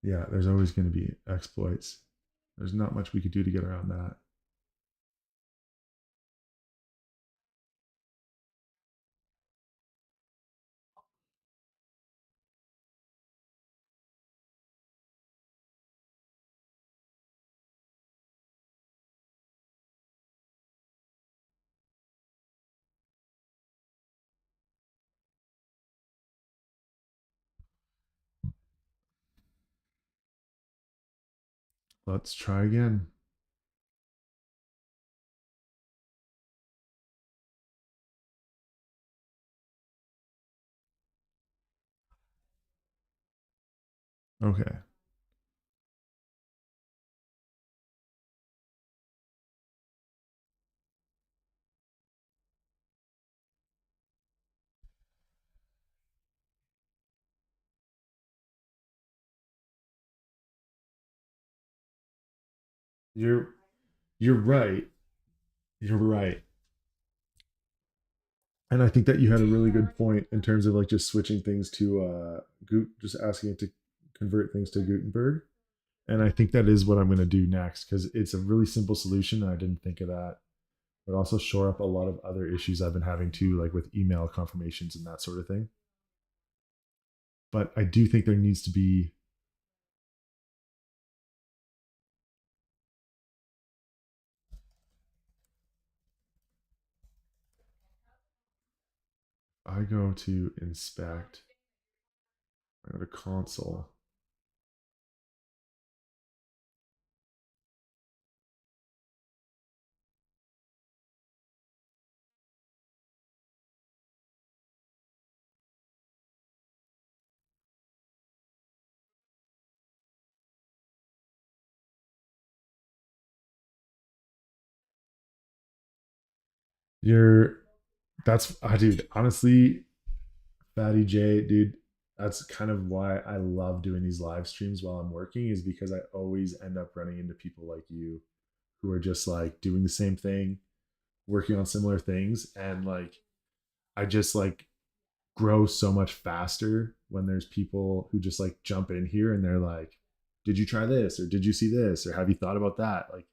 Yeah, there's always going to be exploits. There's not much we could do to get around that. Let's try again. Okay. You're you're right. You're right. And I think that you had a really good point in terms of like just switching things to just asking it to convert things to Gutenberg. And I think that is what I'm going to do next because it's a really simple solution and I didn't think of that. But also shore up a lot of other issues I've been having too, like with email confirmations and that sort of thing. But I do think there needs to be. I go to inspect. I go to console. You're that's dude, honestly, Fatty J, dude, that's kind of why I love doing these live streams while I'm working, is because I always end up running into people like you who are just like doing the same thing, working on similar things, and like I just like grow so much faster when there's people who just like jump in here and they're like, "Did you try this, or did you see this, or have you thought about that?" Like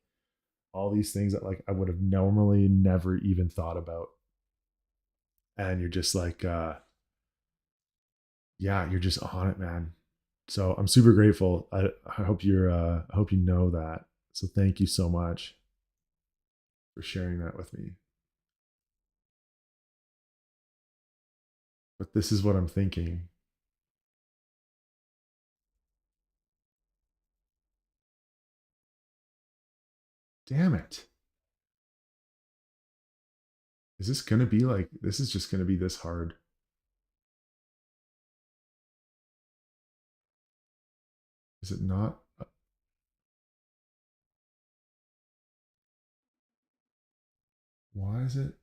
all these things that like I would have normally never even thought about. And you're just like yeah, you're just on it, man. So I'm super grateful. I hope you're I hope you know that. So thank you so much for sharing that with me. But this is what I'm thinking. Damn it. Is this going to be like this is just going to be this hard? Is it not? Why is it?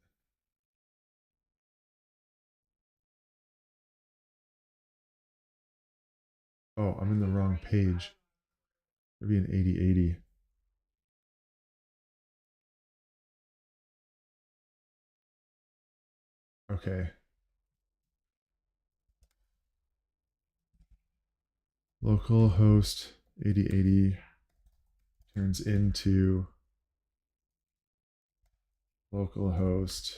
Oh, I'm in the wrong page. Maybe an 8080. Okay. Localhost 8080 turns into localhost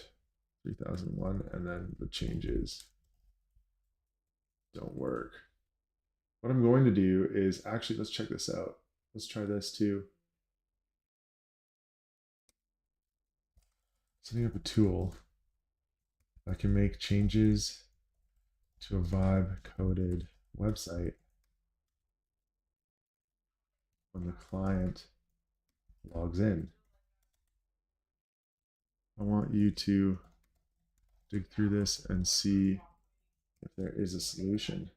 3001, and then the changes don't work. What I'm going to do is actually, let's check this out. Let's try this too. Setting up a tool that can make changes to a vibe coded website when the client logs in. I want you to dig through this and see if there is a solution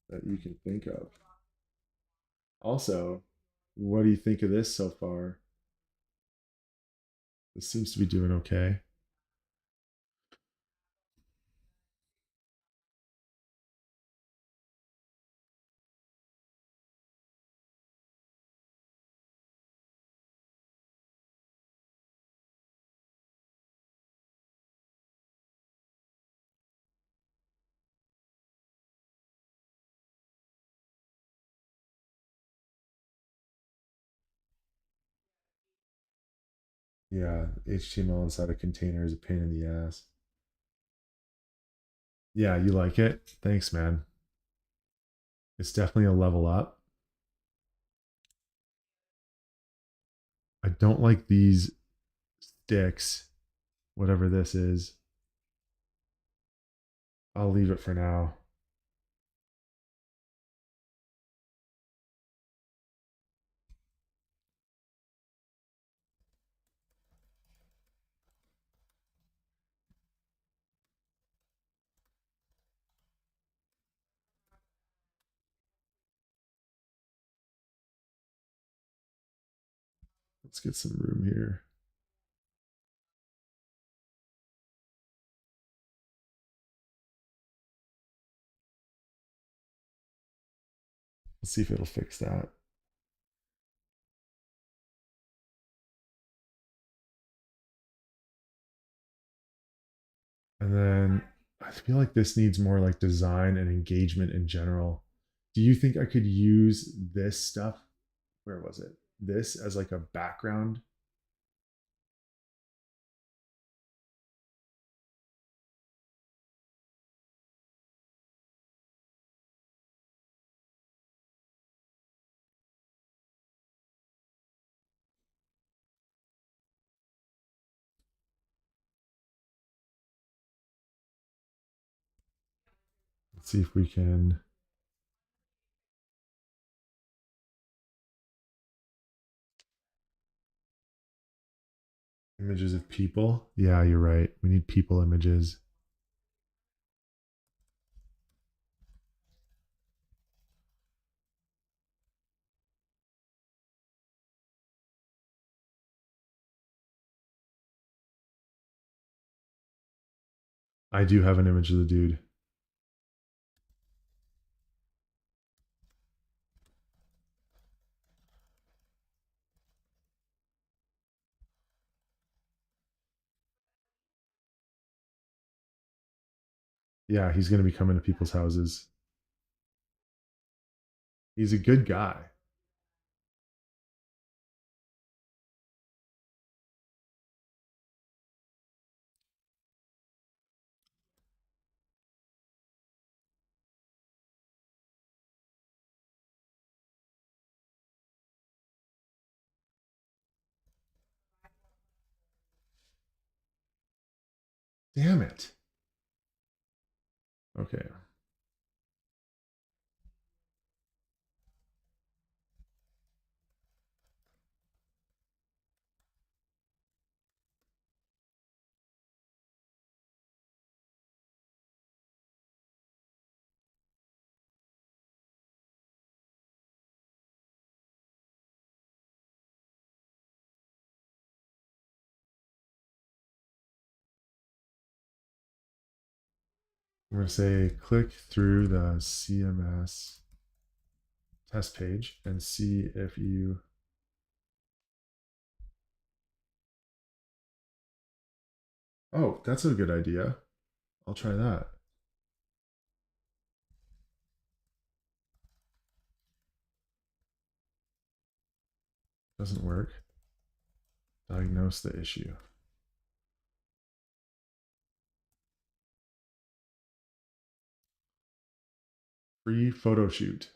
that you can think of. Also, what do you think of this so far? This seems to be doing okay. Yeah, HTML inside a container is a pain in the ass. Yeah, you like it? Thanks, man. It's definitely a level up. I don't like these sticks, whatever this is. I'll leave it for now. Let's get some room here. Let's see if it'll fix that. And then I feel like this needs more like design and engagement in general. Do you think I could use this stuff? Where was it? This as like a background? Let's see if we can. Images of people. Yeah, you're right. We need people images. I do have an image of the dude. Yeah, he's going to be coming to people's houses. He's a good guy. Damn it. Okay. I'm going to say click through the CMS test page and see if you. Oh, that's a good idea. I'll try that. Doesn't work. Diagnose the issue. Free photo shoot.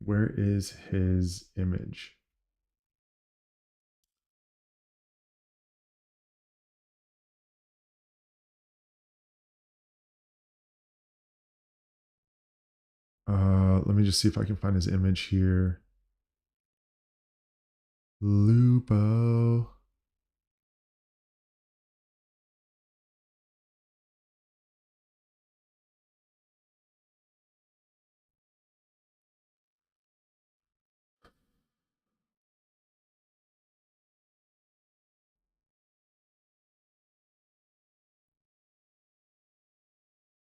Where is his image? Let me just see if I can find his image here. Lupo.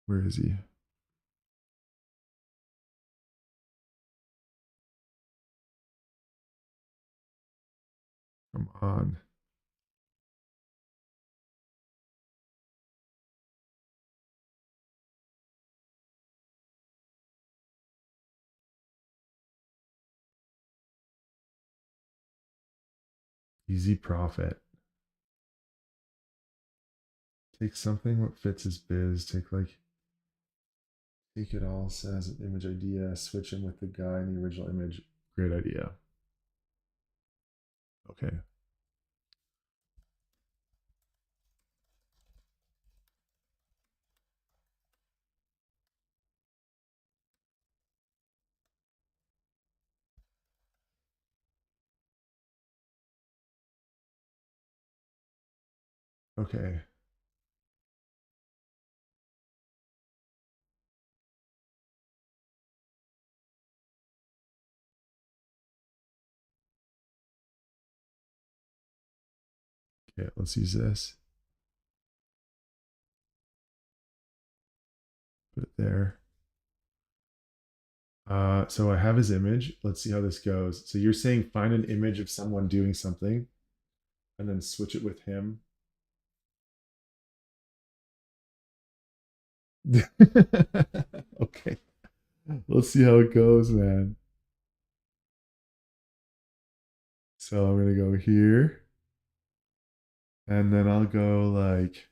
Where is he? Come on. Easy profit. Take something what fits his biz. Take it all, says an image idea, switch him with the guy in the original image. Great idea. Okay. Okay. Okay, let's use this. Put it there. So I have his image. Let's see how this goes. So you're saying find an image of someone doing something and then switch it with him. Okay. Let's see how it goes, man. So I'm gonna go here. And then I'll go like,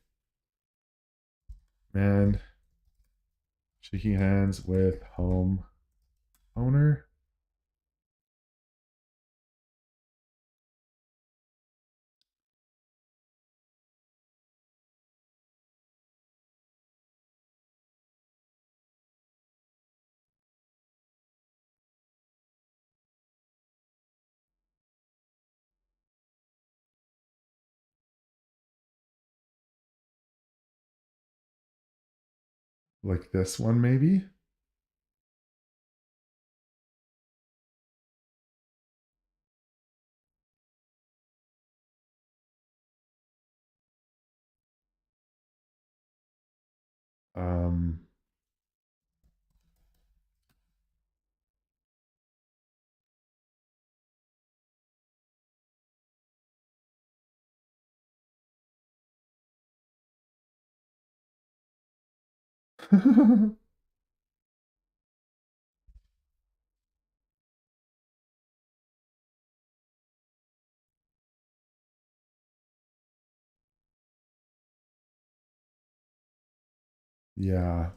man, shaking hands with home owner. Like this one, maybe. Um, yeah.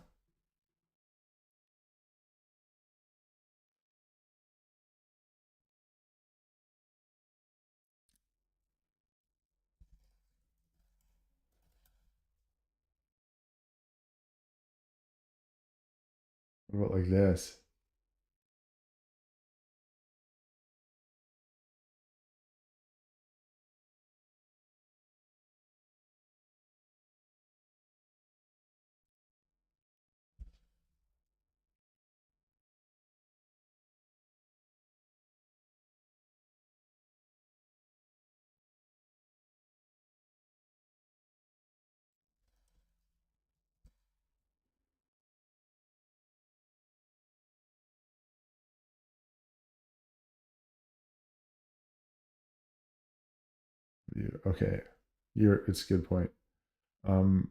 What about like this? Okay. It's a good point. Um,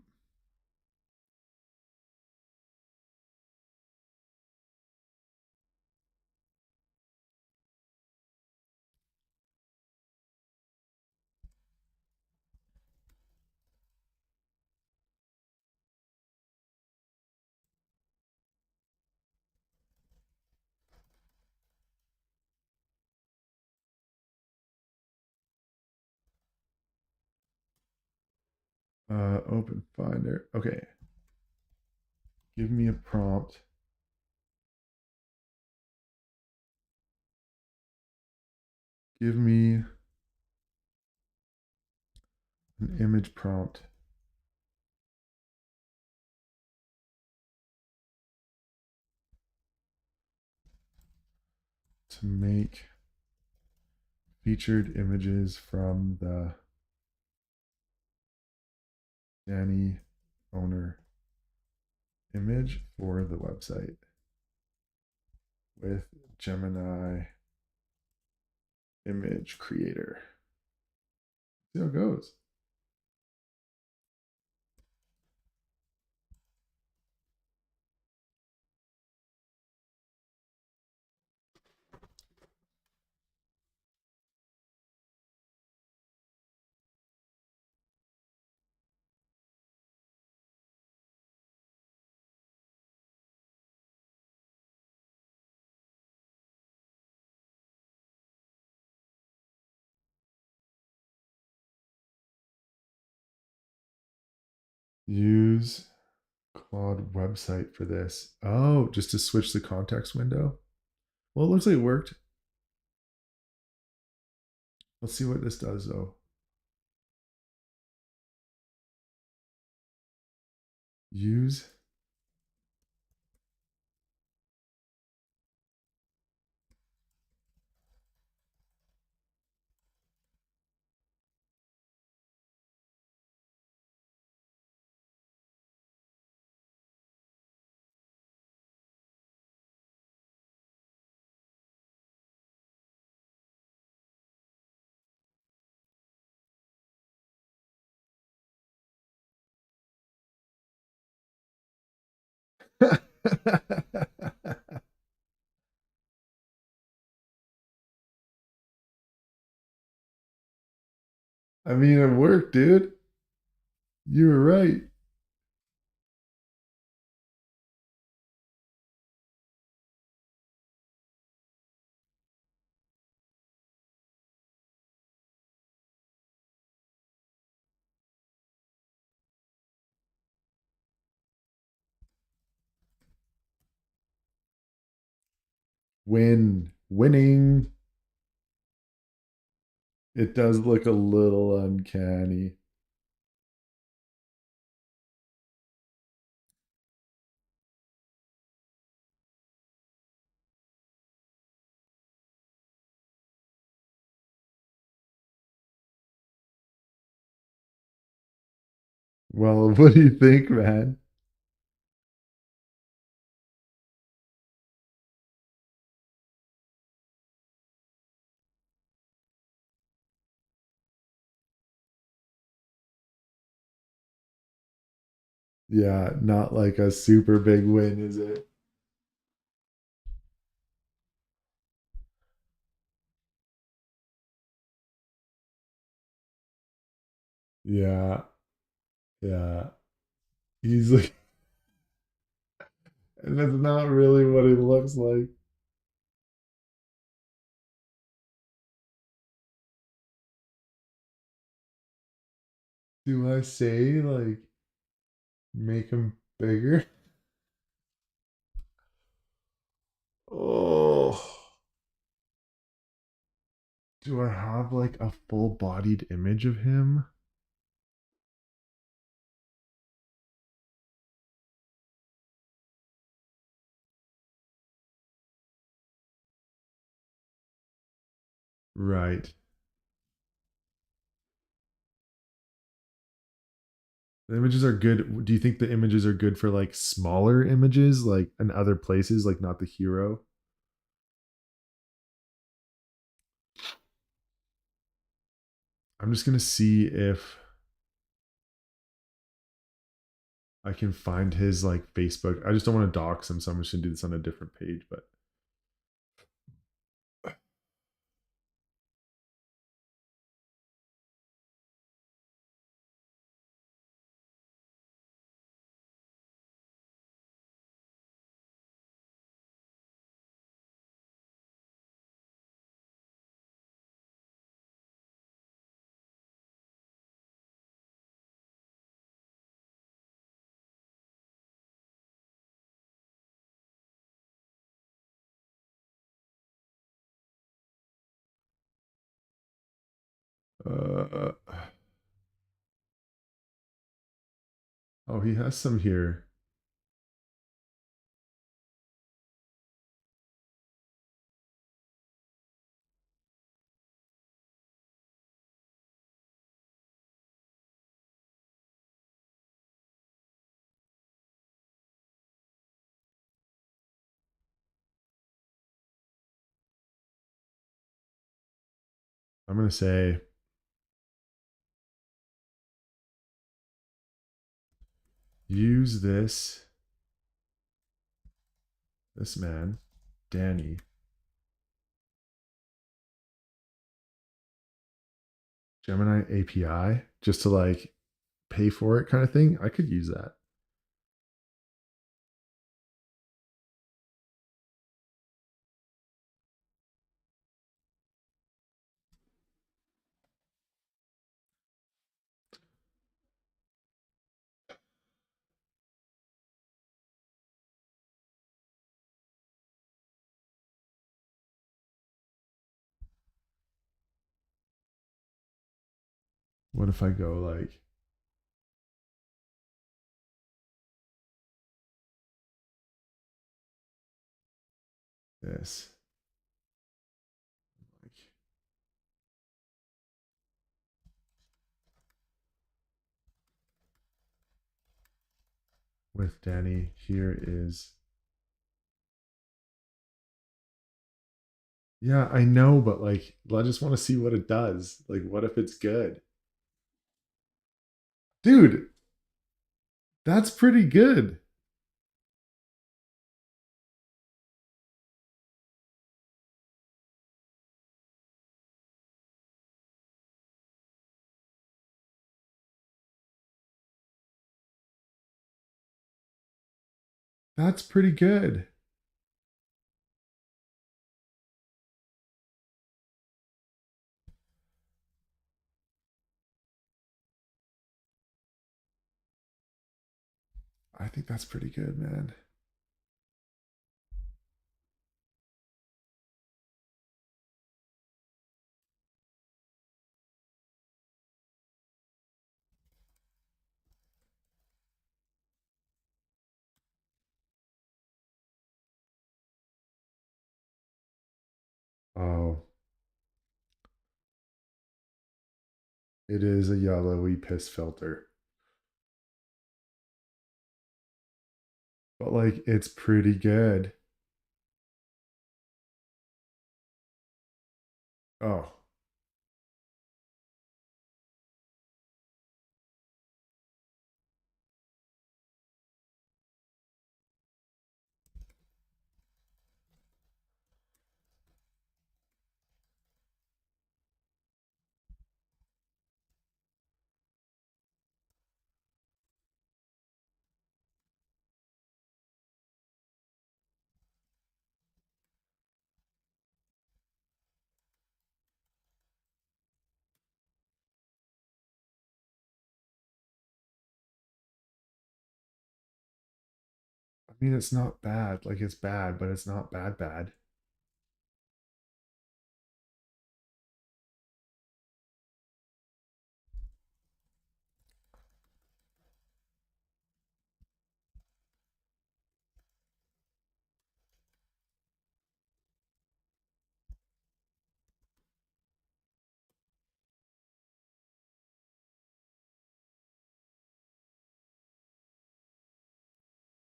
open Finder. Okay. Give me a prompt. Give me an image prompt to make featured images from the Danny owner image for the website with Gemini image creator. See how it goes. Use Claude website for this. Oh, just to switch the context window. Well, it looks like it worked. Let's see what this does though. Use. I mean, it worked, dude. You were right. Winning. It does look a little uncanny. Well, what do you think, man? Yeah, not like a super big win, is it? Yeah, yeah. He's like, and that's not really what it looks like. Do I say like make him bigger? Oh, do I have like a full-bodied image of him? Right. The images are good. Do you think the images are good for like smaller images, like in other places, like not the hero? I'm just gonna see if I can find his like Facebook. I just don't want to dox him, so I'm just gonna do this on a different page. But uh, oh, he has some here. I'm gonna say use this man, Danny, Gemini API, just to like pay for it kind of thing. I could use that. What if I go like this? Like with Danny, here is. Yeah, I know, but like, I just want to see what it does. Like, what if it's good? Dude, that's pretty good. That's pretty good. I think that's pretty good, man. Oh, it is a yellowy piss filter. But like, it's pretty good. Oh, I mean, it's not bad. Like, it's bad, but it's not bad bad.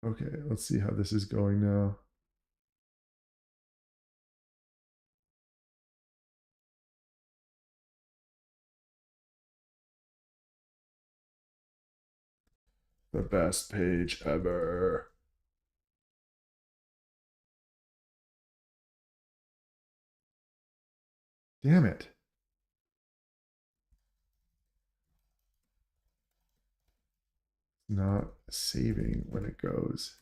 Okay, let's see how this is going now. The best page ever. Damn it. Not saving when it goes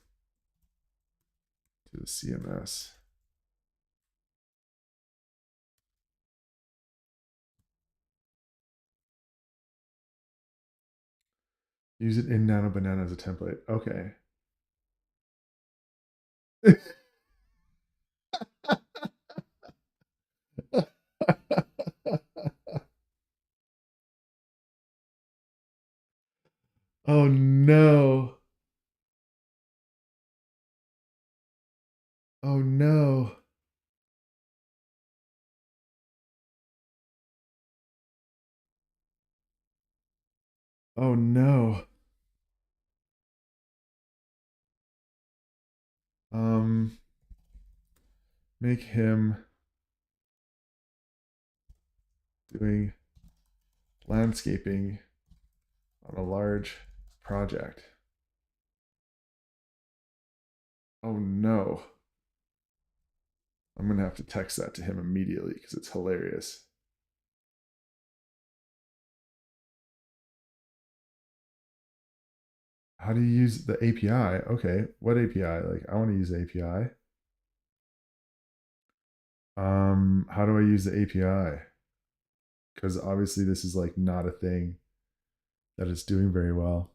to the CMS. Use it in Nano Banana as a template. Okay. Oh no. Oh no. Oh no. Um, make him doing landscaping on a large project. Oh no. I'm gonna have to text that to him immediately because it's hilarious. How do you use the API? Okay, what API? Like, I want to use the API. How do I use the API? Because obviously this is like not a thing that it's doing very well.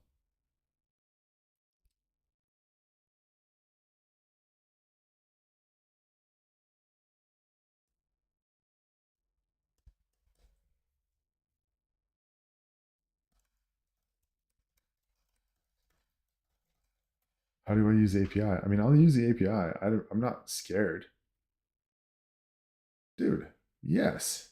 How do I use the API? I mean, I'll use the API. I'm not scared. Dude, yes.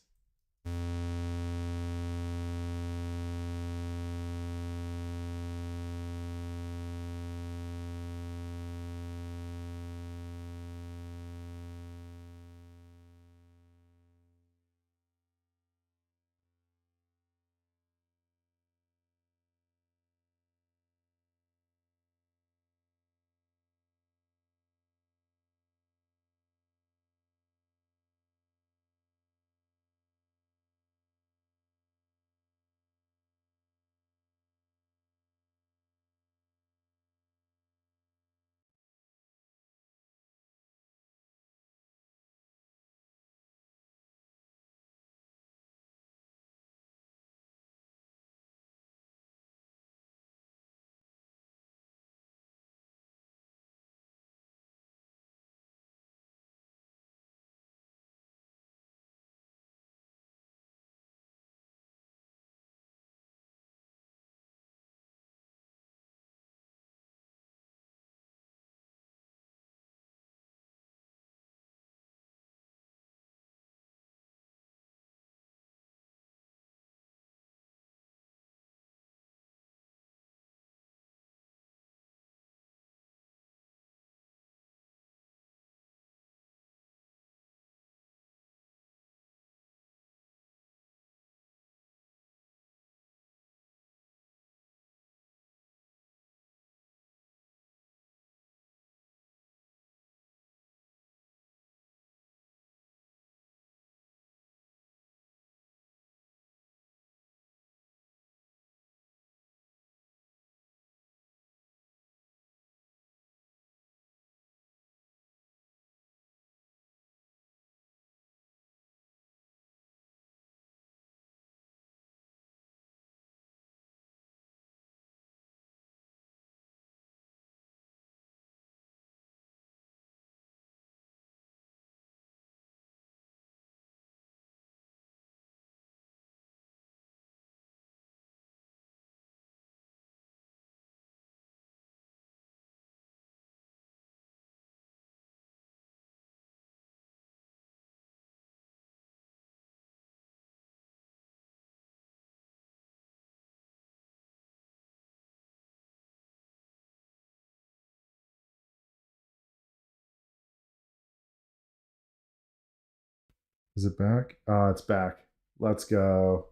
Is it back? Ah, it's back. Let's go.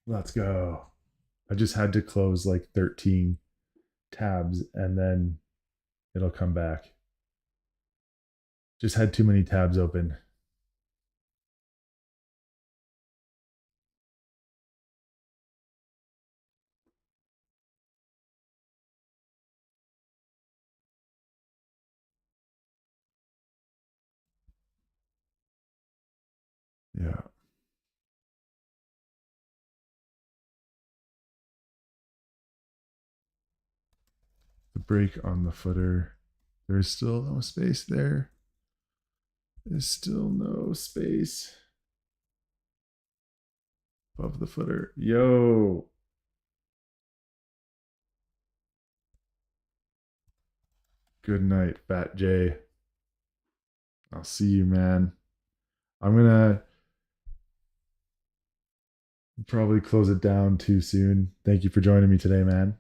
Let's go. I just had to close like 13 tabs and then it'll come back. Just had too many tabs open. Yeah. The break on the footer. There's still no space there. There's still no space above the footer. Yo. Good night, Fat J. I'll see you, man. I'm going to probably close it down too soon. Thank you for joining me today, man.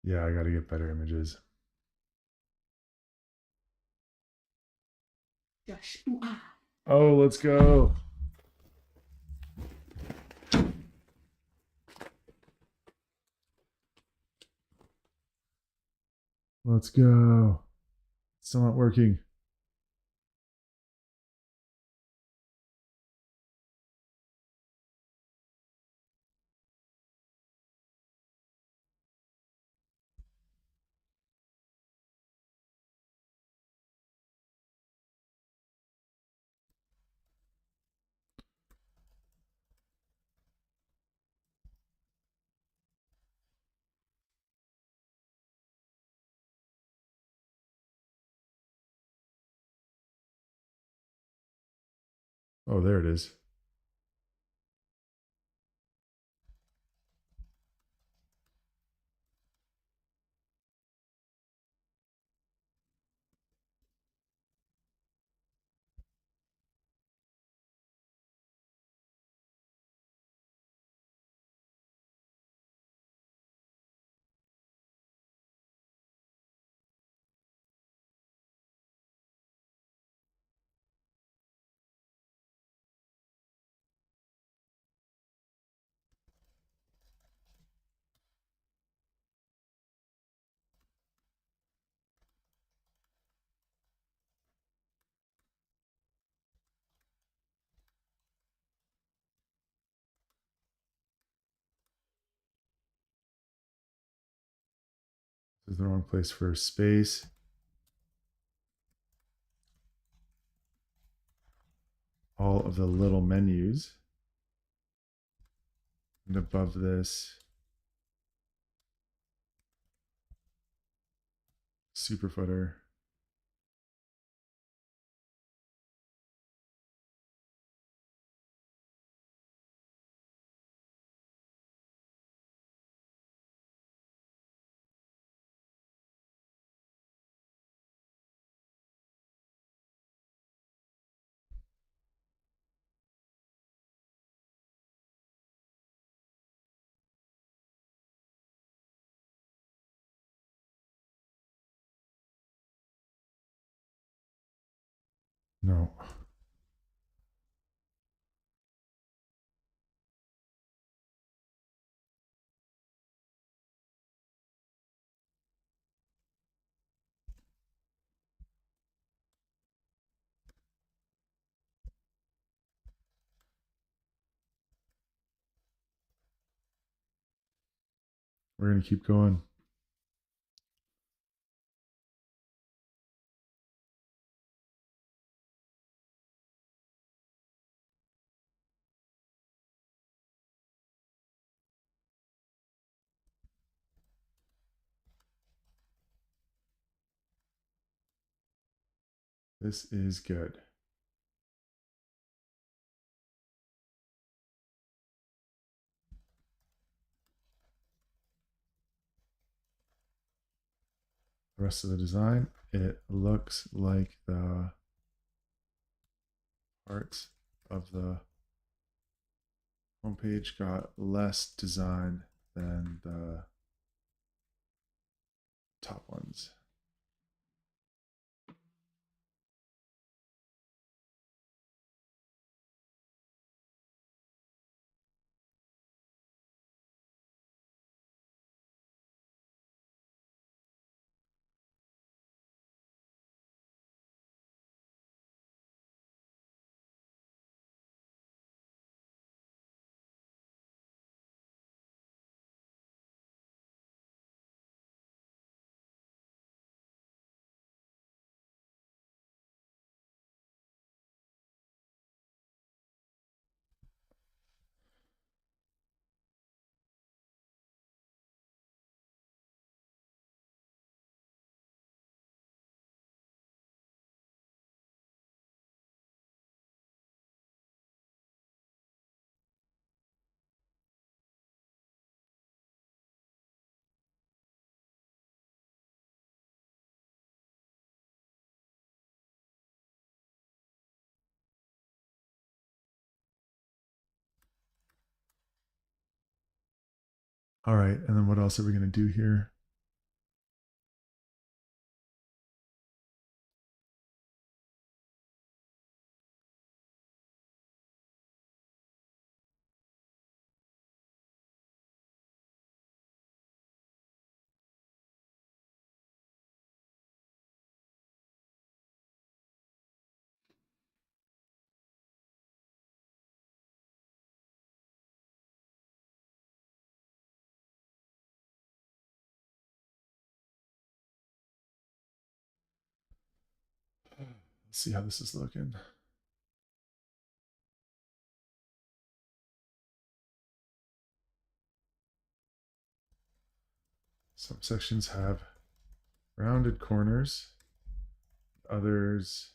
Yeah, I got to get better images. Joshua. Oh, let's go. Let's go. Still not working. Oh, there it is. This is the wrong place for space. All of the little menus. And above this, super footer. No. We're going to keep going. This is good. The rest of the design, it looks like the parts of the homepage got less design than the top ones. All right, and then what else are we going to do here? Let's see how this is looking. Some sections have rounded corners, others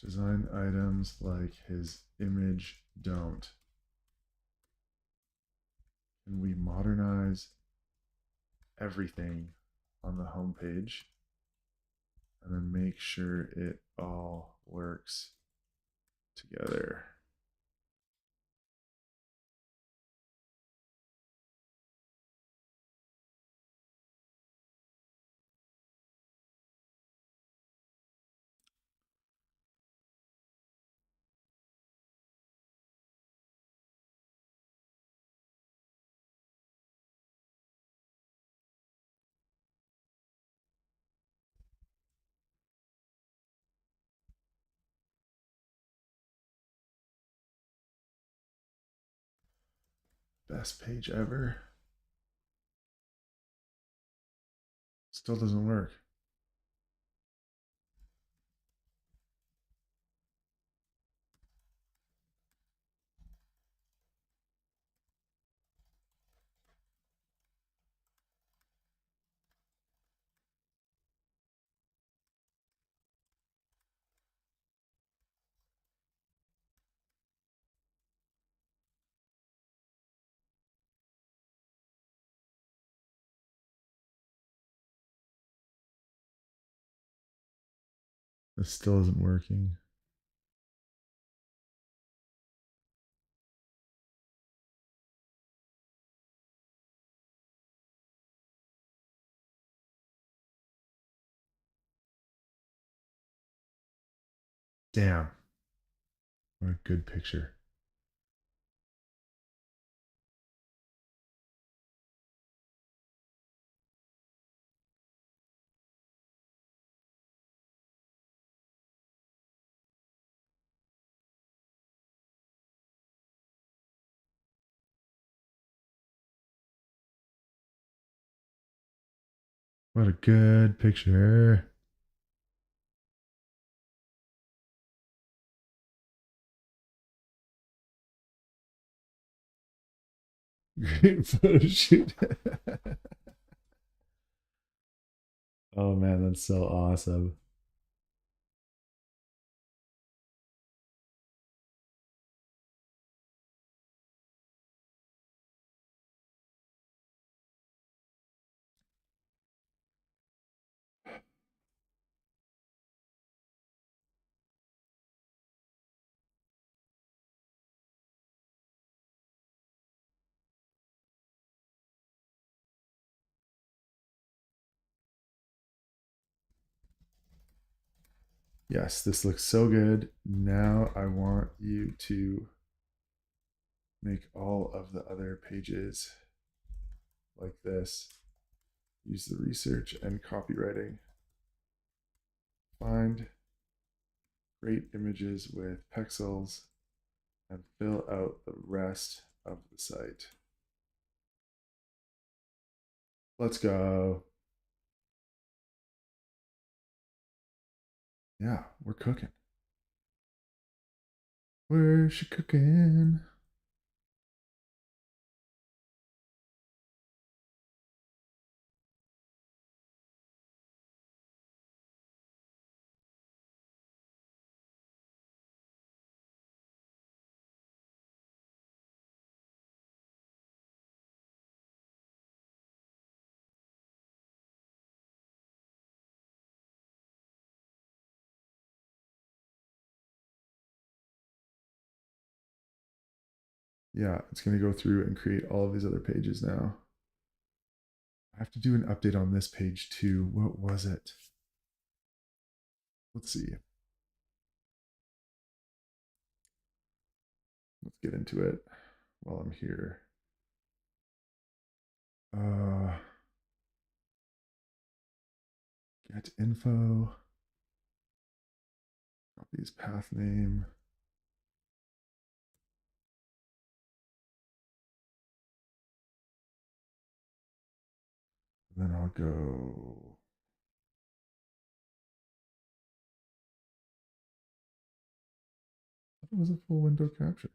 design items like his image don't. Can we modernize everything on the homepage and then make sure it all works together? Best page ever. Still doesn't work. This still isn't working. Damn. What a good picture. What a good picture. Great photo shoot. Oh man, that's so awesome. Yes, this looks so good. Now I want you to make all of the other pages like this. Use the research and copywriting. Find great images with pixels and fill out the rest of the site. Let's go. Yeah, we're cooking. Where's she cooking? Yeah, it's going to go through and create all of these other pages now. I have to do an update on this page too. What was it? Let's see. Let's get into it while I'm here. Uh, get info. Copy's path name. And then I'll go. I thought it was a full window capture.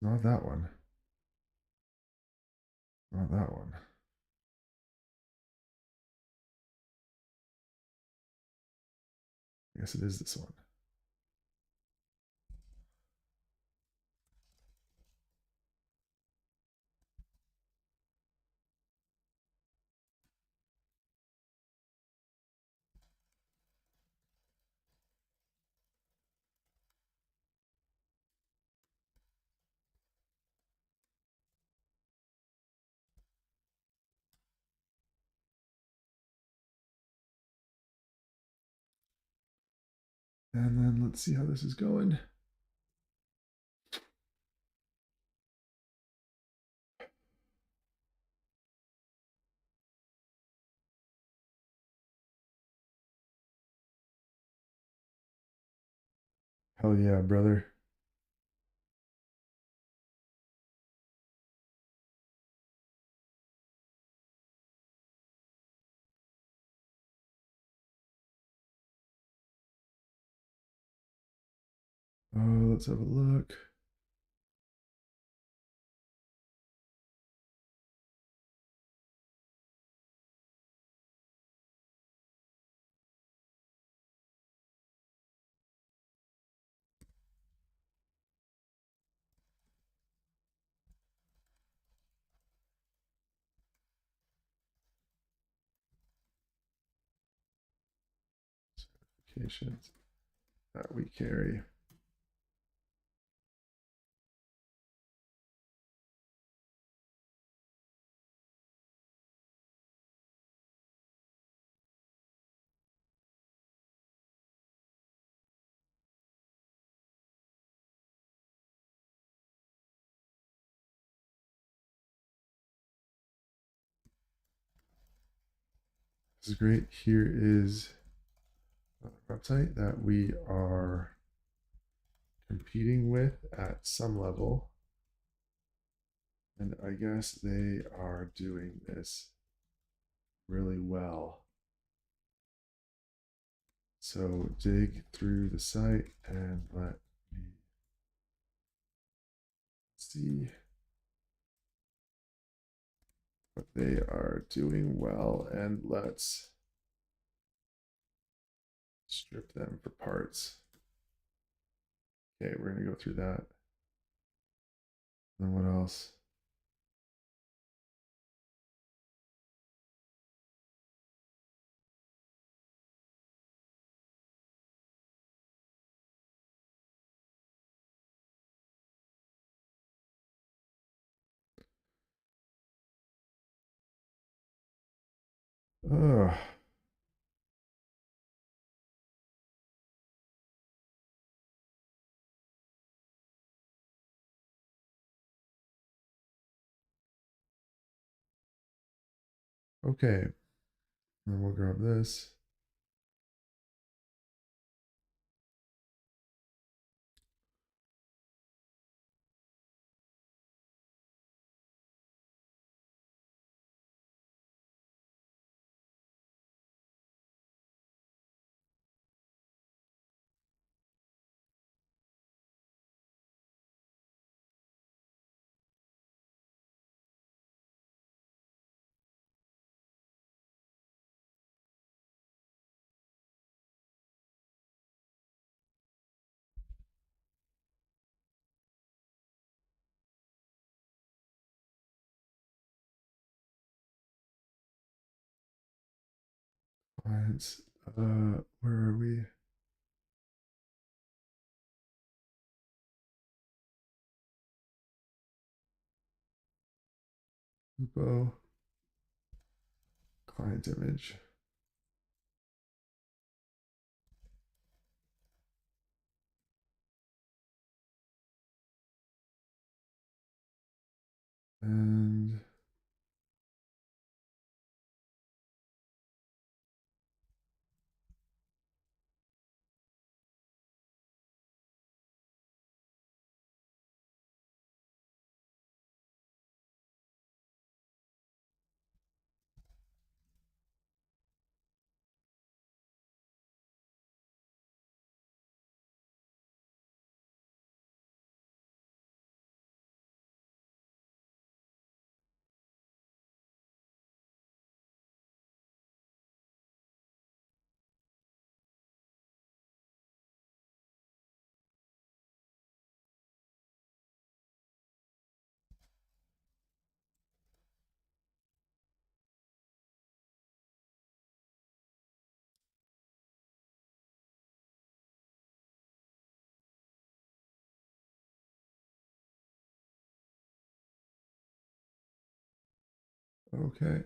Not that one. Not that one. I guess it is this one. And then let's see how this is going. Hell yeah, brother. Oh, let's have a look. Certifications that we carry. This is great. Here is a website that we are competing with at some level. And I guess they are doing this really well. So dig through the site and let me see what they are doing well, and let's strip them for parts. Okay, we're going to go through that. And what else? Ugh. Okay, and we'll grab this. Clients, where are we? Lupo, client image. And okay.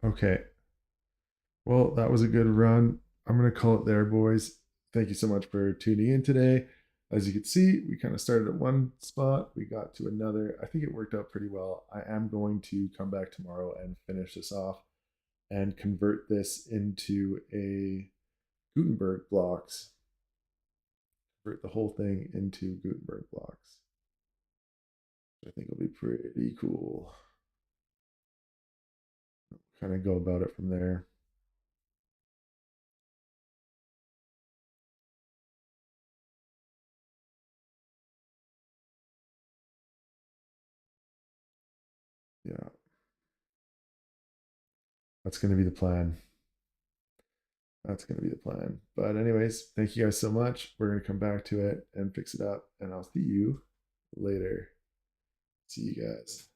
Okay. Well, that was a good run. I'm going to call it there, boys. Thank you so much for tuning in today. As you can see, we kind of started at one spot, we got to another. I think it worked out pretty well. I am going to come back tomorrow and finish this off and convert this into a Gutenberg blocks, convert the whole thing into Gutenberg blocks. I think will be pretty cool. Kind of go about it from there. Yeah, that's going to be the plan. That's going to be the plan. But, anyways, thank you guys so much. We're going to come back to it and fix it up, and I'll see you later. See you guys.